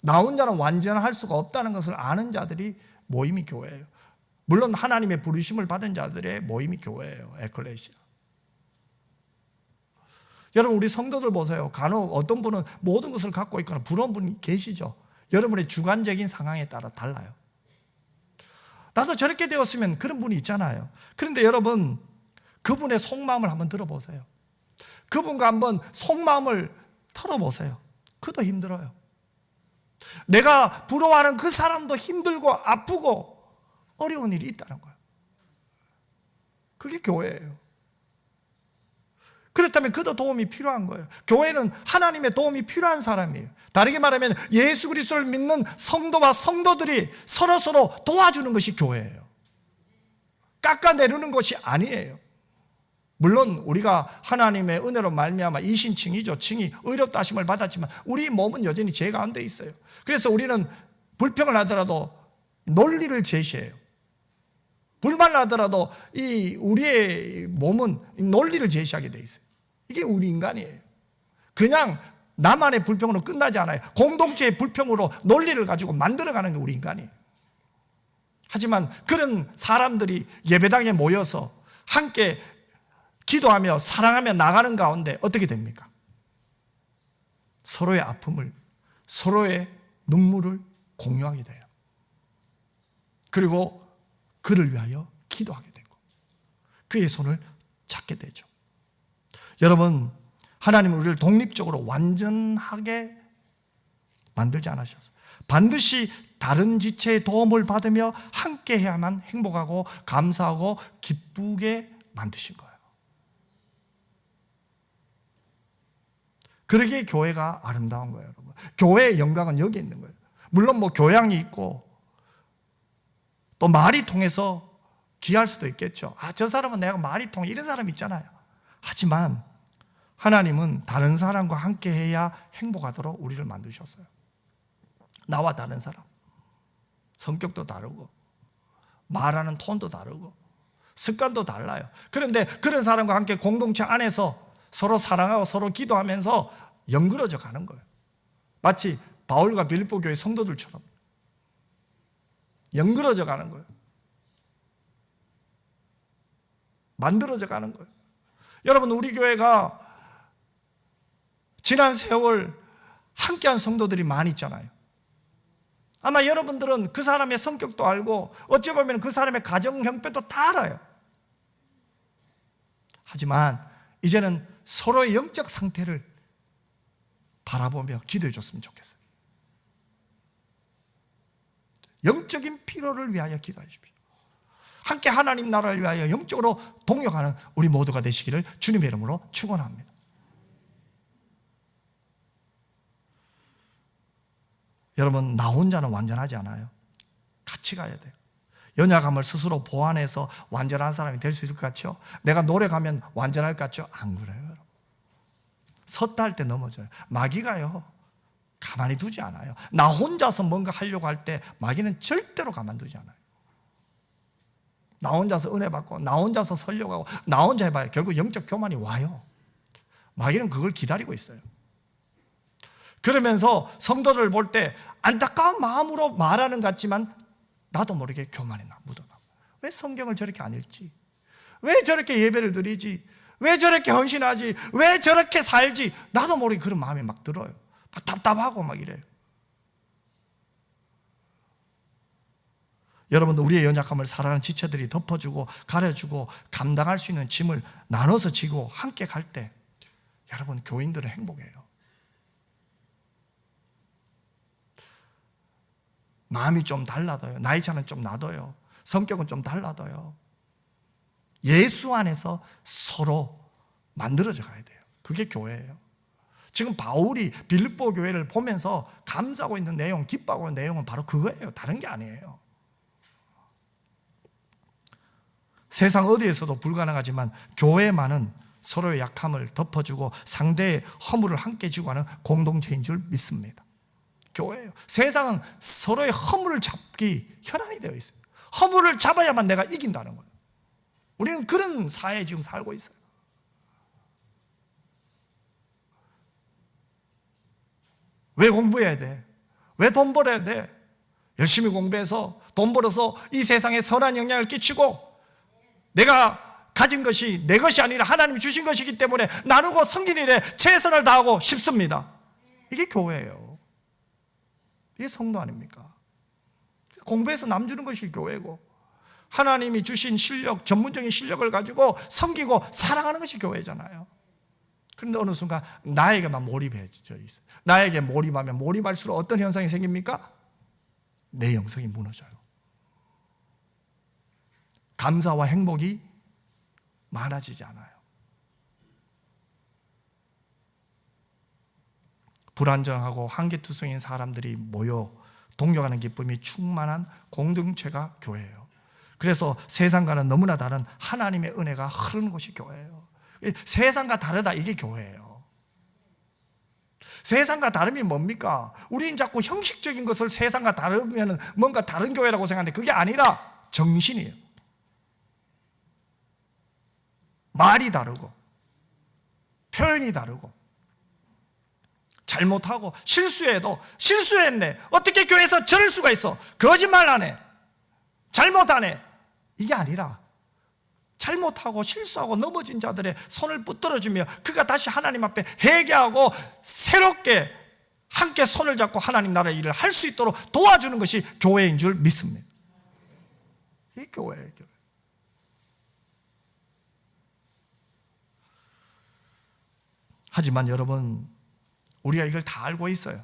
나 혼자는 완전할 수가 없다는 것을 아는 자들이 모임이 교회예요. 물론 하나님의 부르심을 받은 자들의 모임이 교회예요. 에클레시아. 여러분, 우리 성도들 보세요. 간혹 어떤 분은 모든 것을 갖고 있거나 부러운 분이 계시죠. 여러분의 주관적인 상황에 따라 달라요. 나도 저렇게 되었으면 그런 분이 있잖아요. 그런데 여러분, 그분의 속마음을 한번 들어보세요. 그분과 한번 속마음을 털어보세요. 그도 힘들어요. 내가 부러워하는 그 사람도 힘들고 아프고 어려운 일이 있다는 거예요. 그게 교회예요. 그렇다면 그도 도움이 필요한 거예요. 교회는 하나님의 도움이 필요한 사람이에요. 다르게 말하면 예수 그리스도를 믿는 성도와 성도들이 서로 도와주는 것이 교회예요. 깎아내리는 것이 아니에요. 물론 우리가 하나님의 은혜로 말미암아 이신칭이죠. 칭이 의롭다 하심을 받았지만 우리 몸은 여전히 죄 가운데 있어요. 그래서 우리는 불평을 하더라도 논리를 제시해요. 불만을 하더라도 우리의 몸은 논리를 제시하게 돼 있어요. 이게 우리 인간이에요. 그냥 나만의 불평으로 끝나지 않아요. 공동체의 불평으로 논리를 가지고 만들어가는 게 우리 인간이에요. 하지만 그런 사람들이 예배당에 모여서 함께 기도하며 사랑하며 나가는 가운데 어떻게 됩니까? 서로의 아픔을, 서로의 눈물을 공유하게 돼요. 그리고 그를 위하여 기도하게 되고 그의 손을 잡게 되죠. 여러분, 하나님은 우리를 독립적으로 완전하게 만들지 않으셨어요. 반드시 다른 지체의 도움을 받으며 함께 해야만 행복하고 감사하고 기쁘게 만드신 거예요. 그러기에 교회가 아름다운 거예요, 여러분. 교회의 영광은 여기 있는 거예요. 물론 뭐 교양이 있고 또 말이 통해서 귀할 수도 있겠죠. 저 사람은 내가 말이 통해, 이런 사람 있잖아요. 하지만 하나님은 다른 사람과 함께 해야 행복하도록 우리를 만드셨어요. 나와 다른 사람, 성격도 다르고 말하는 톤도 다르고 습관도 달라요. 그런데 그런 사람과 함께 공동체 안에서 서로 사랑하고 서로 기도하면서 연그러져 가는 거예요. 마치 바울과 빌립보 교회 성도들처럼 연그러져 가는 거예요. 만들어져 가는 거예요. 여러분, 우리 교회가 지난 세월 함께한 성도들이 많이 있잖아요. 아마 여러분들은 그 사람의 성격도 알고 어찌 보면 그 사람의 가정 형편도 다 알아요. 하지만 이제는 서로의 영적 상태를 바라보며 기도해 줬으면 좋겠어요. 영적인 필요를 위하여 기도해 주십시오. 함께 하나님 나라를 위하여 영적으로 동역하는 우리 모두가 되시기를 주님의 이름으로 축원합니다. 여러분, 나 혼자는 완전하지 않아요. 같이 가야 돼요. 연약함을 스스로 보완해서 완전한 사람이 될 수 있을 것 같죠? 내가 노력하면 완전할 것 같죠? 안 그래요, 여러분. 섰다 할 때 넘어져요. 마귀가요, 가만히 두지 않아요. 나 혼자서 뭔가 하려고 할 때 마귀는 절대로 가만두지 않아요. 나 혼자서 은혜 받고 나 혼자서 서려고 하고 나 혼자 해봐요. 결국 영적 교만이 와요. 마귀는 그걸 기다리고 있어요. 그러면서 성도들 볼 때 안타까운 마음으로 말하는 것 같지만 나도 모르게 교만이 묻어나. 왜 성경을 저렇게 안 읽지? 왜 저렇게 예배를 드리지? 왜 저렇게 헌신하지? 왜 저렇게 살지? 나도 모르게 그런 마음이 막 들어요. 막 답답하고 막 이래요. 여러분, 우리의 연약함을 사랑하는 지체들이 덮어주고 가려주고 감당할 수 있는 짐을 나눠서 지고 함께 갈 때 여러분, 교인들은 행복해요. 마음이 좀 달라져요. 나이 차는 좀 나둬요. 성격은 좀 달라져요. 예수 안에서 서로 만들어져 가야 돼요. 그게 교회예요. 지금 바울이 빌립보 교회를 보면서 감사하고 있는 내용, 기뻐하고 있는 내용은 바로 그거예요. 다른 게 아니에요. 세상 어디에서도 불가능하지만 교회만은 서로의 약함을 덮어주고 상대의 허물을 함께 지고 가는 공동체인 줄 믿습니다. 교회예요. 세상은 서로의 허물을 잡기 현안이 되어 있어요. 허물을 잡아야만 내가 이긴다는 거예요. 우리는 그런 사회에 지금 살고 있어요. 왜 공부해야 돼? 왜 돈 벌어야 돼? 열심히 공부해서 돈 벌어서 이 세상에 선한 영향을 끼치고 내가 가진 것이 내 것이 아니라 하나님이 주신 것이기 때문에 나누고 섬기는 일에 최선을 다하고 싶습니다. 이게 교회예요. 이게 성도 아닙니까? 공부해서 남 주는 것이 교회고 하나님이 주신 실력, 전문적인 실력을 가지고 섬기고 사랑하는 것이 교회잖아요. 그런데 어느 순간 나에게만 몰입해져 있어요. 나에게 몰입하면 몰입할수록 어떤 현상이 생깁니까? 내 영성이 무너져요. 감사와 행복이 많아지지 않아요. 불안정하고 한계투성인 사람들이 모여 동역하는 기쁨이 충만한 공동체가 교회예요. 그래서 세상과는 너무나 다른 하나님의 은혜가 흐르는 곳이 교회예요. 세상과 다르다, 이게 교회예요. 세상과 다름이 뭡니까? 우리는 자꾸 형식적인 것을 세상과 다르면 뭔가 다른 교회라고 생각하는데 그게 아니라 정신이에요. 말이 다르고 표현이 다르고 잘못하고 실수해도 실수했네, 어떻게 교회에서 저럴 수가 있어, 거짓말 하네, 잘못 하네, 이게 아니라 잘못하고 실수하고 넘어진 자들의 손을 붙들어주며 그가 다시 하나님 앞에 회개하고 새롭게 함께 손을 잡고 하나님 나라의 일을 할 수 있도록 도와주는 것이 교회인 줄 믿습니다. 이게 교회예요. 교회. 하지만 여러분, 우리가 이걸 다 알고 있어요.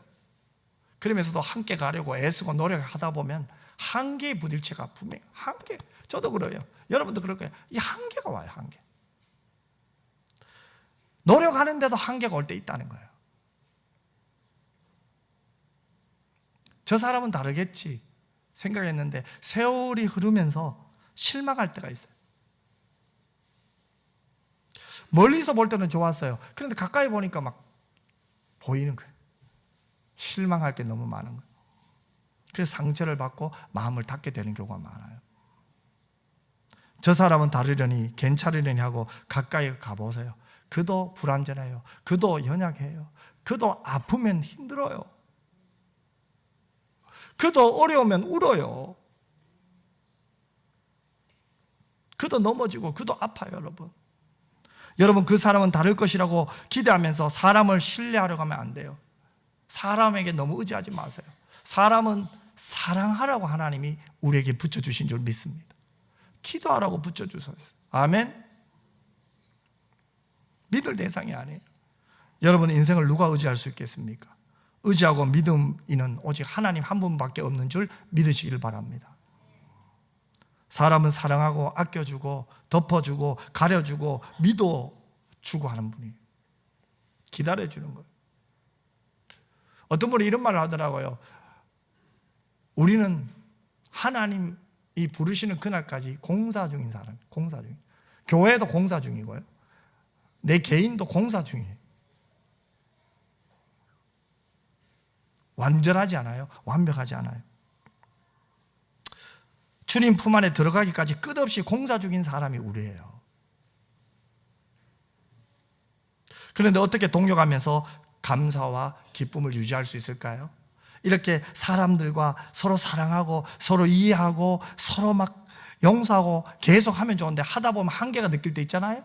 그러면서도 함께 가려고 애쓰고 노력하다 보면 한계에 부딪혀가 분명히 한계. 저도 그래요. 여러분도 그럴 거예요. 이 한계가 와요. 한계. 노력하는데도 한계가 올 때 있다는 거예요. 저 사람은 다르겠지 생각했는데 세월이 흐르면서 실망할 때가 있어요. 멀리서 볼 때는 좋았어요. 그런데 가까이 보니까 막 보이는 거예요. 실망할 게 너무 많은 거예요. 그래서 상처를 받고 마음을 닫게 되는 경우가 많아요. 저 사람은 다르려니 괜찮으려니 하고 가까이 가보세요. 그도 불완전해요. 그도 연약해요. 그도 아프면 힘들어요. 그도 어려우면 울어요. 그도 넘어지고 그도 아파요. 여러분 그 사람은 다를 것이라고 기대하면서 사람을 신뢰하려고 하면 안 돼요. 사람에게 너무 의지하지 마세요. 사람은 사랑하라고 하나님이 우리에게 붙여주신 줄 믿습니다. 기도하라고 붙여주셨어요. 아멘. 믿을 대상이 아니에요. 여러분 인생을 누가 의지할 수 있겠습니까? 의지하고 믿음이는 오직 하나님 한 분밖에 없는 줄 믿으시길 바랍니다. 사람은 사랑하고 아껴주고 덮어주고 가려주고 믿어주고 하는 분이에요. 기다려주는 거예요. 어떤 분이 이런 말을 하더라고요. 우리는 하나님이 부르시는 그날까지 공사 중인 사람, 공사 중. 교회도 공사 중이고요. 내 개인도 공사 중이에요. 완전하지 않아요. 완벽하지 않아요. 주님 품 안에 들어가기까지 끝없이 공사 중인 사람이 우리예요. 그런데 어떻게 동력하면서 감사와 기쁨을 유지할 수 있을까요? 이렇게 사람들과 서로 사랑하고 서로 이해하고 서로 막 용서하고 계속 하면 좋은데 하다 보면 한계가 느낄 때 있잖아요.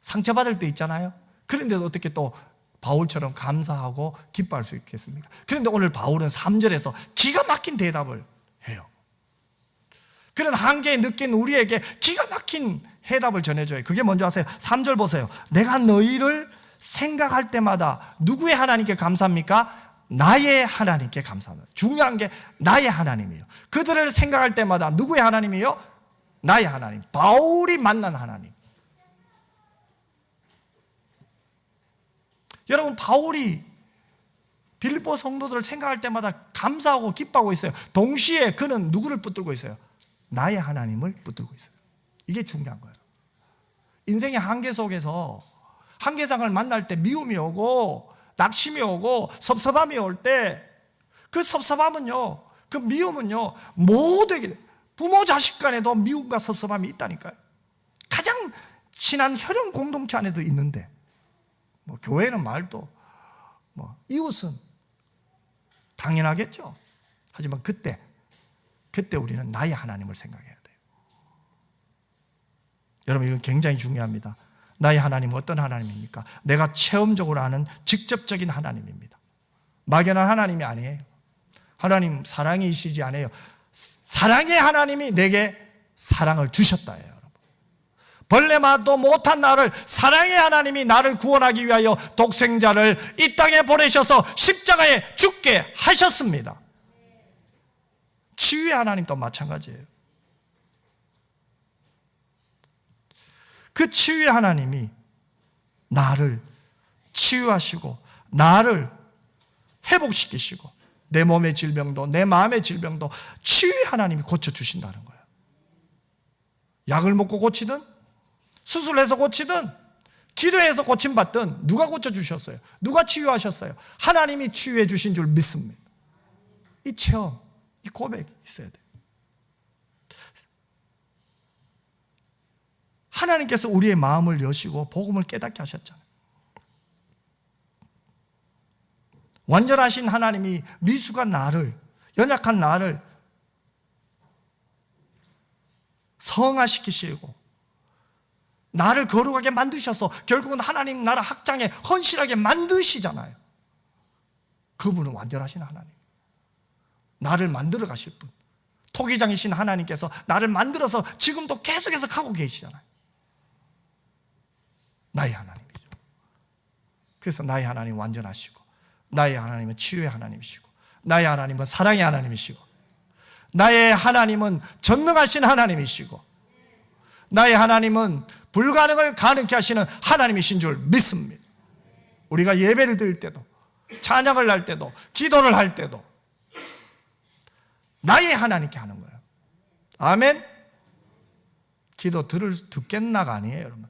상처받을 때 있잖아요. 그런데도 어떻게 또 바울처럼 감사하고 기뻐할 수 있겠습니까? 그런데 오늘 바울은 3절에서 기가 막힌 대답을 해요. 그런 한계에 느낀 우리에게 기가 막힌 해답을 전해줘요. 그게 뭔지 아세요? 3절 보세요. 내가 너희를 생각할 때마다 누구의 하나님께 감사합니까? 나의 하나님께 감사합니다. 중요한 게 나의 하나님이에요. 그들을 생각할 때마다 누구의 하나님이에요? 나의 하나님. 바울이 만난 하나님. 여러분 바울이 빌립보 성도들을 생각할 때마다 감사하고 기뻐하고 있어요. 동시에 그는 누구를 붙들고 있어요? 나의 하나님을 붙들고 있어요. 이게 중요한 거예요. 인생의 한계 속에서 한계상을 만날 때 미움이 오고 낙심이 오고 섭섭함이 올 때 그 섭섭함은요, 그 미움은요, 모두에게 부모 자식 간에도 미움과 섭섭함이 있다니까요. 가장 친한 혈연 공동체 안에도 있는데 뭐 교회는 말도 뭐 이웃은 당연하겠죠. 하지만 그때 우리는 나의 하나님을 생각해야 돼요. 여러분 이건 굉장히 중요합니다. 나의 하나님은 어떤 하나님입니까? 내가 체험적으로 아는 직접적인 하나님입니다. 막연한 하나님이 아니에요. 하나님 사랑이시지 않아요. 사랑의 하나님이 내게 사랑을 주셨다예요. 여러분. 벌레마도 못한 나를 사랑의 하나님이 나를 구원하기 위하여 독생자를 이 땅에 보내셔서 십자가에 죽게 하셨습니다. 치유의 하나님도 마찬가지예요. 그 치유의 하나님이 나를 치유하시고 나를 회복시키시고 내 몸의 질병도 내 마음의 질병도 치유의 하나님이 고쳐주신다는 거예요. 약을 먹고 고치든 수술해서 고치든 기도해서 고침받든 누가 고쳐주셨어요? 누가 치유하셨어요? 하나님이 치유해 주신 줄 믿습니다. 이 체험, 이 고백이 있어야 돼요. 하나님께서 우리의 마음을 여시고 복음을 깨닫게 하셨잖아요. 완전하신 하나님이 미숙한 나를, 연약한 나를 성화시키시고 나를 거룩하게 만드셔서 결국은 하나님 나라 확장에 헌신하게 만드시잖아요. 그분은 완전하신 하나님, 나를 만들어 가실 분, 토기장이신 하나님께서 나를 만들어서 지금도 계속해서 가고 계시잖아요. 나의 하나님이죠. 그래서 나의 하나님 완전하시고 나의 하나님은 치유의 하나님이시고 나의 하나님은 사랑의 하나님이시고 나의 하나님은 전능하신 하나님이시고 나의 하나님은 불가능을 가능케 하시는 하나님이신 줄 믿습니다. 우리가 예배를 드릴 때도 찬양을 할 때도 기도를 할 때도 나의 하나님께 하는 거예요. 아멘. 기도 듣겠나가 아니에요, 여러분.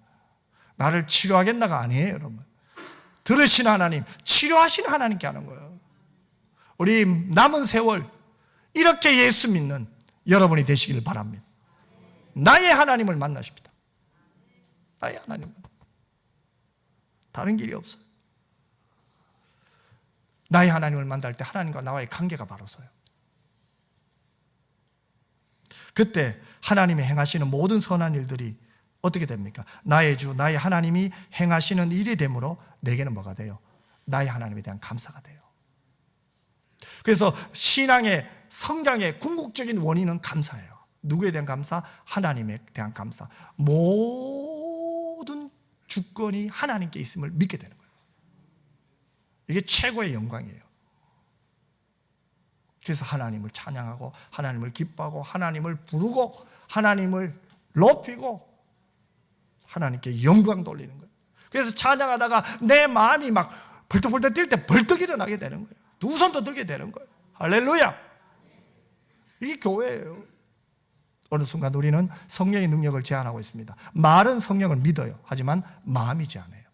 나를 치료하겠나가 아니에요, 여러분. 들으신 하나님, 치료하신 하나님께 하는 거예요. 우리 남은 세월 이렇게 예수 믿는 여러분이 되시길 바랍니다. 나의 하나님을 만나십니다. 나의 하나님은 다른 길이 없어요. 나의 하나님을 만날 때 하나님과 나와의 관계가 바로 서요. 그때 하나님이 행하시는 모든 선한 일들이 어떻게 됩니까? 나의 주, 나의 하나님이 행하시는 일이 되므로 내게는 뭐가 돼요? 나의 하나님에 대한 감사가 돼요. 그래서 신앙의 성장의 궁극적인 원인은 감사예요. 누구에 대한 감사? 하나님에 대한 감사. 모든 주권이 하나님께 있음을 믿게 되는 거예요. 이게 최고의 영광이에요. 그래서 하나님을 찬양하고 하나님을 기뻐하고 하나님을 부르고 하나님을 높이고 하나님께 영광 돌리는 거예요. 그래서 찬양하다가 내 마음이 막 벌떡벌떡 뛸 때 벌떡 일어나게 되는 거예요. 두 손도 들게 되는 거예요. 할렐루야. 이게 교회예요. 어느 순간 우리는 성령의 능력을 제한하고 있습니다. 말은 성령을 믿어요. 하지만 마음이 제한해요.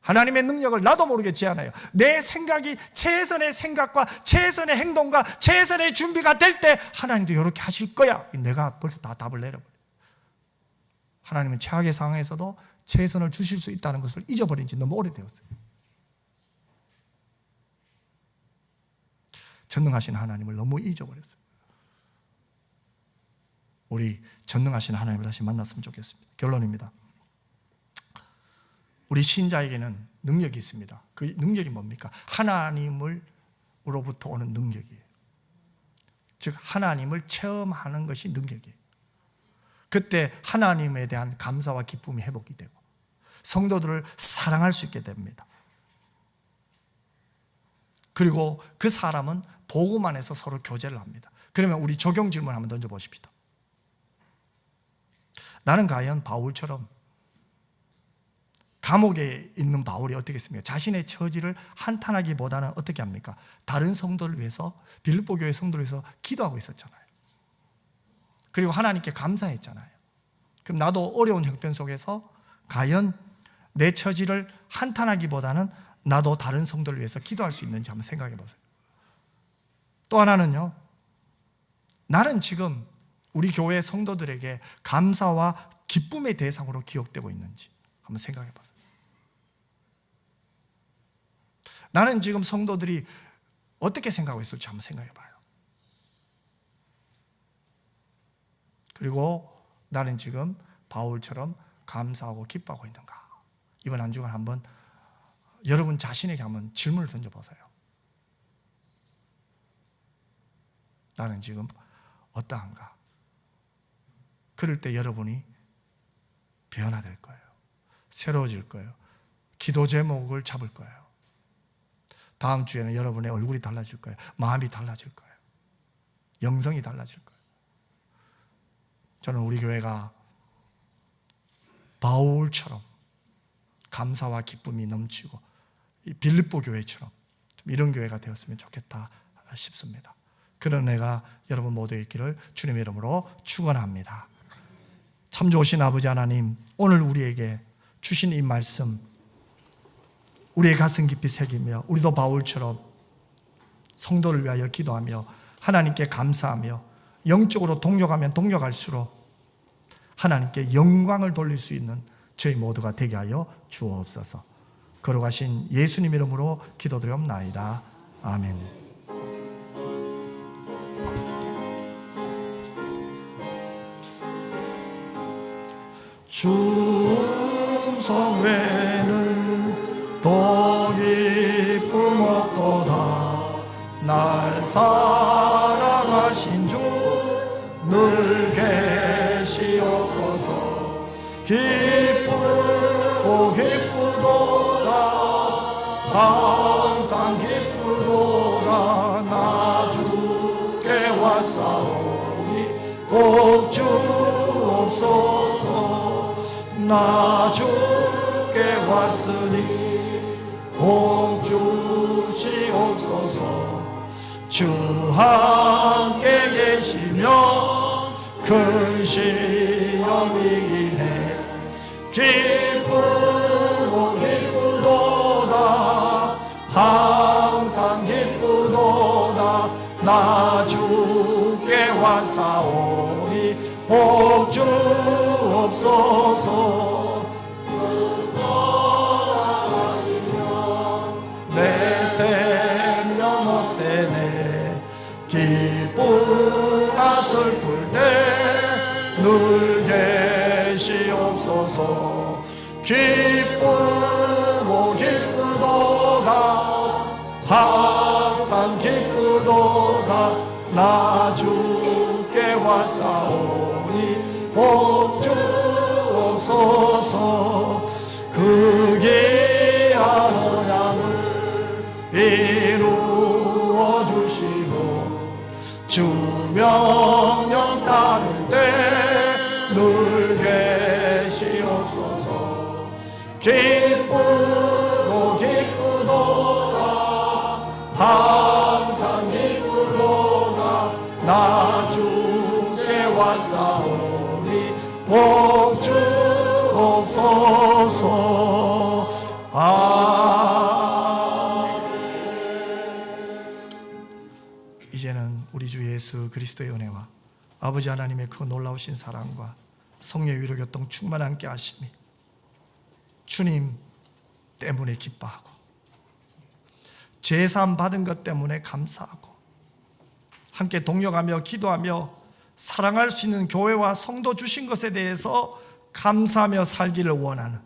하나님의 능력을 나도 모르게 제한해요. 내 생각이 최선의 생각과 최선의 행동과 최선의 준비가 될 때 하나님도 이렇게 하실 거야. 내가 벌써 다 답을 내려버려요. 하나님은 최악의 상황에서도 최선을 주실 수 있다는 것을 잊어버린 지 너무 오래되었어요. 전능하신 하나님을 너무 잊어버렸어요. 우리 전능하신 하나님을 다시 만났으면 좋겠습니다. 결론입니다. 우리 신자에게는 능력이 있습니다. 그 능력이 뭡니까? 하나님으로부터 오는 능력이에요. 즉 하나님을 체험하는 것이 능력이에요. 그때 하나님에 대한 감사와 기쁨이 회복이 되고 성도들을 사랑할 수 있게 됩니다. 그리고 그 사람은 복음 안에서 서로 교제를 합니다. 그러면 우리 적용 질문 한번 던져보십시다. 나는 과연 바울처럼 감옥에 있는 바울이 어떻게 했습니까? 자신의 처지를 한탄하기보다는 어떻게 합니까? 다른 성도를 위해서, 빌립보 교회 성도를 위해서 기도하고 있었잖아요. 그리고 하나님께 감사했잖아요. 그럼 나도 어려운 형편 속에서 과연 내 처지를 한탄하기보다는 나도 다른 성도를 위해서 기도할 수 있는지 한번 생각해 보세요. 또 하나는요, 나는 지금 우리 교회 성도들에게 감사와 기쁨의 대상으로 기억되고 있는지 한번 생각해 보세요. 나는 지금 성도들이 어떻게 생각하고 있을지 한번 생각해 봐요. 그리고 나는 지금 바울처럼 감사하고 기뻐하고 있는가? 이번 한 주간 한번 여러분 자신에게 한번 질문을 던져보세요. 나는 지금 어떠한가? 그럴 때 여러분이 변화될 거예요. 새로워질 거예요. 기도 제목을 잡을 거예요. 다음 주에는 여러분의 얼굴이 달라질 거예요. 마음이 달라질 거예요. 영성이 달라질 거예요. 저는 우리 교회가 바울처럼 감사와 기쁨이 넘치고 이 빌립보 교회처럼 좀 이런 교회가 되었으면 좋겠다 싶습니다. 그런 애가 여러분 모두의 있기를 주님의 이름으로 축원합니다. 참 좋으신 아버지 하나님, 오늘 우리에게 주신 이 말씀 우리의 가슴 깊이 새기며 우리도 바울처럼 성도를 위하여 기도하며 하나님께 감사하며 영적으로 동력하면 동력할수록 하나님께 영광을 돌릴 수 있는 저희 모두가 되게 하여 주옵소서. 걸어가신 예수님 이름으로 기도드리옵나이다. 아멘. 충성 외에는 더 기쁨 없도다. 날 사랑하신 주 늘 계시옵소서. 기쁘고 기쁘도다. 항상 기쁘도다. 나 주께 왔사오니 복 주옵소서. 나 주께 왔으니 복 주시옵소서. 주 함께 계시며 큰 시험 이기네 기쁘고 기쁘도다 항상 기쁘도다 나 주께 왔사오니 복 주옵소서 내 생명 어때네 기쁘나 슬플 때 늘 계시옵소서 기쁘고 기쁘도다 항상 기쁘도다 나 주께 왔사오니 복 주옵소서 그 귀한 언약을 이루어 주시고 주 명령 따를 때 늘 계시옵소서 기쁘고 기쁘도다 항상 기쁘도다 나 주께 왔사오니 복 주옵소서 이제는 우리 주 예수 그리스도의 은혜와 아버지 하나님의 그 놀라우신 사랑과 성령의 위로 교통 충만히 함께 하심이 주님 때문에 기뻐하고 제사함 받은 것 때문에 감사하고 함께 동역하며 기도하며 사랑할 수 있는 교회와 성도 주신 것에 대해서 감사하며 살기를 원하는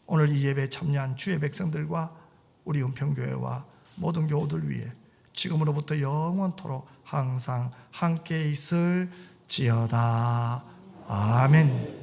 오늘 이 예배에 참여한 주의 백성들과 우리 은평교회와 모든 교우들 위해 지금으로부터 영원토록 항상 함께 있을지어다. 아멘.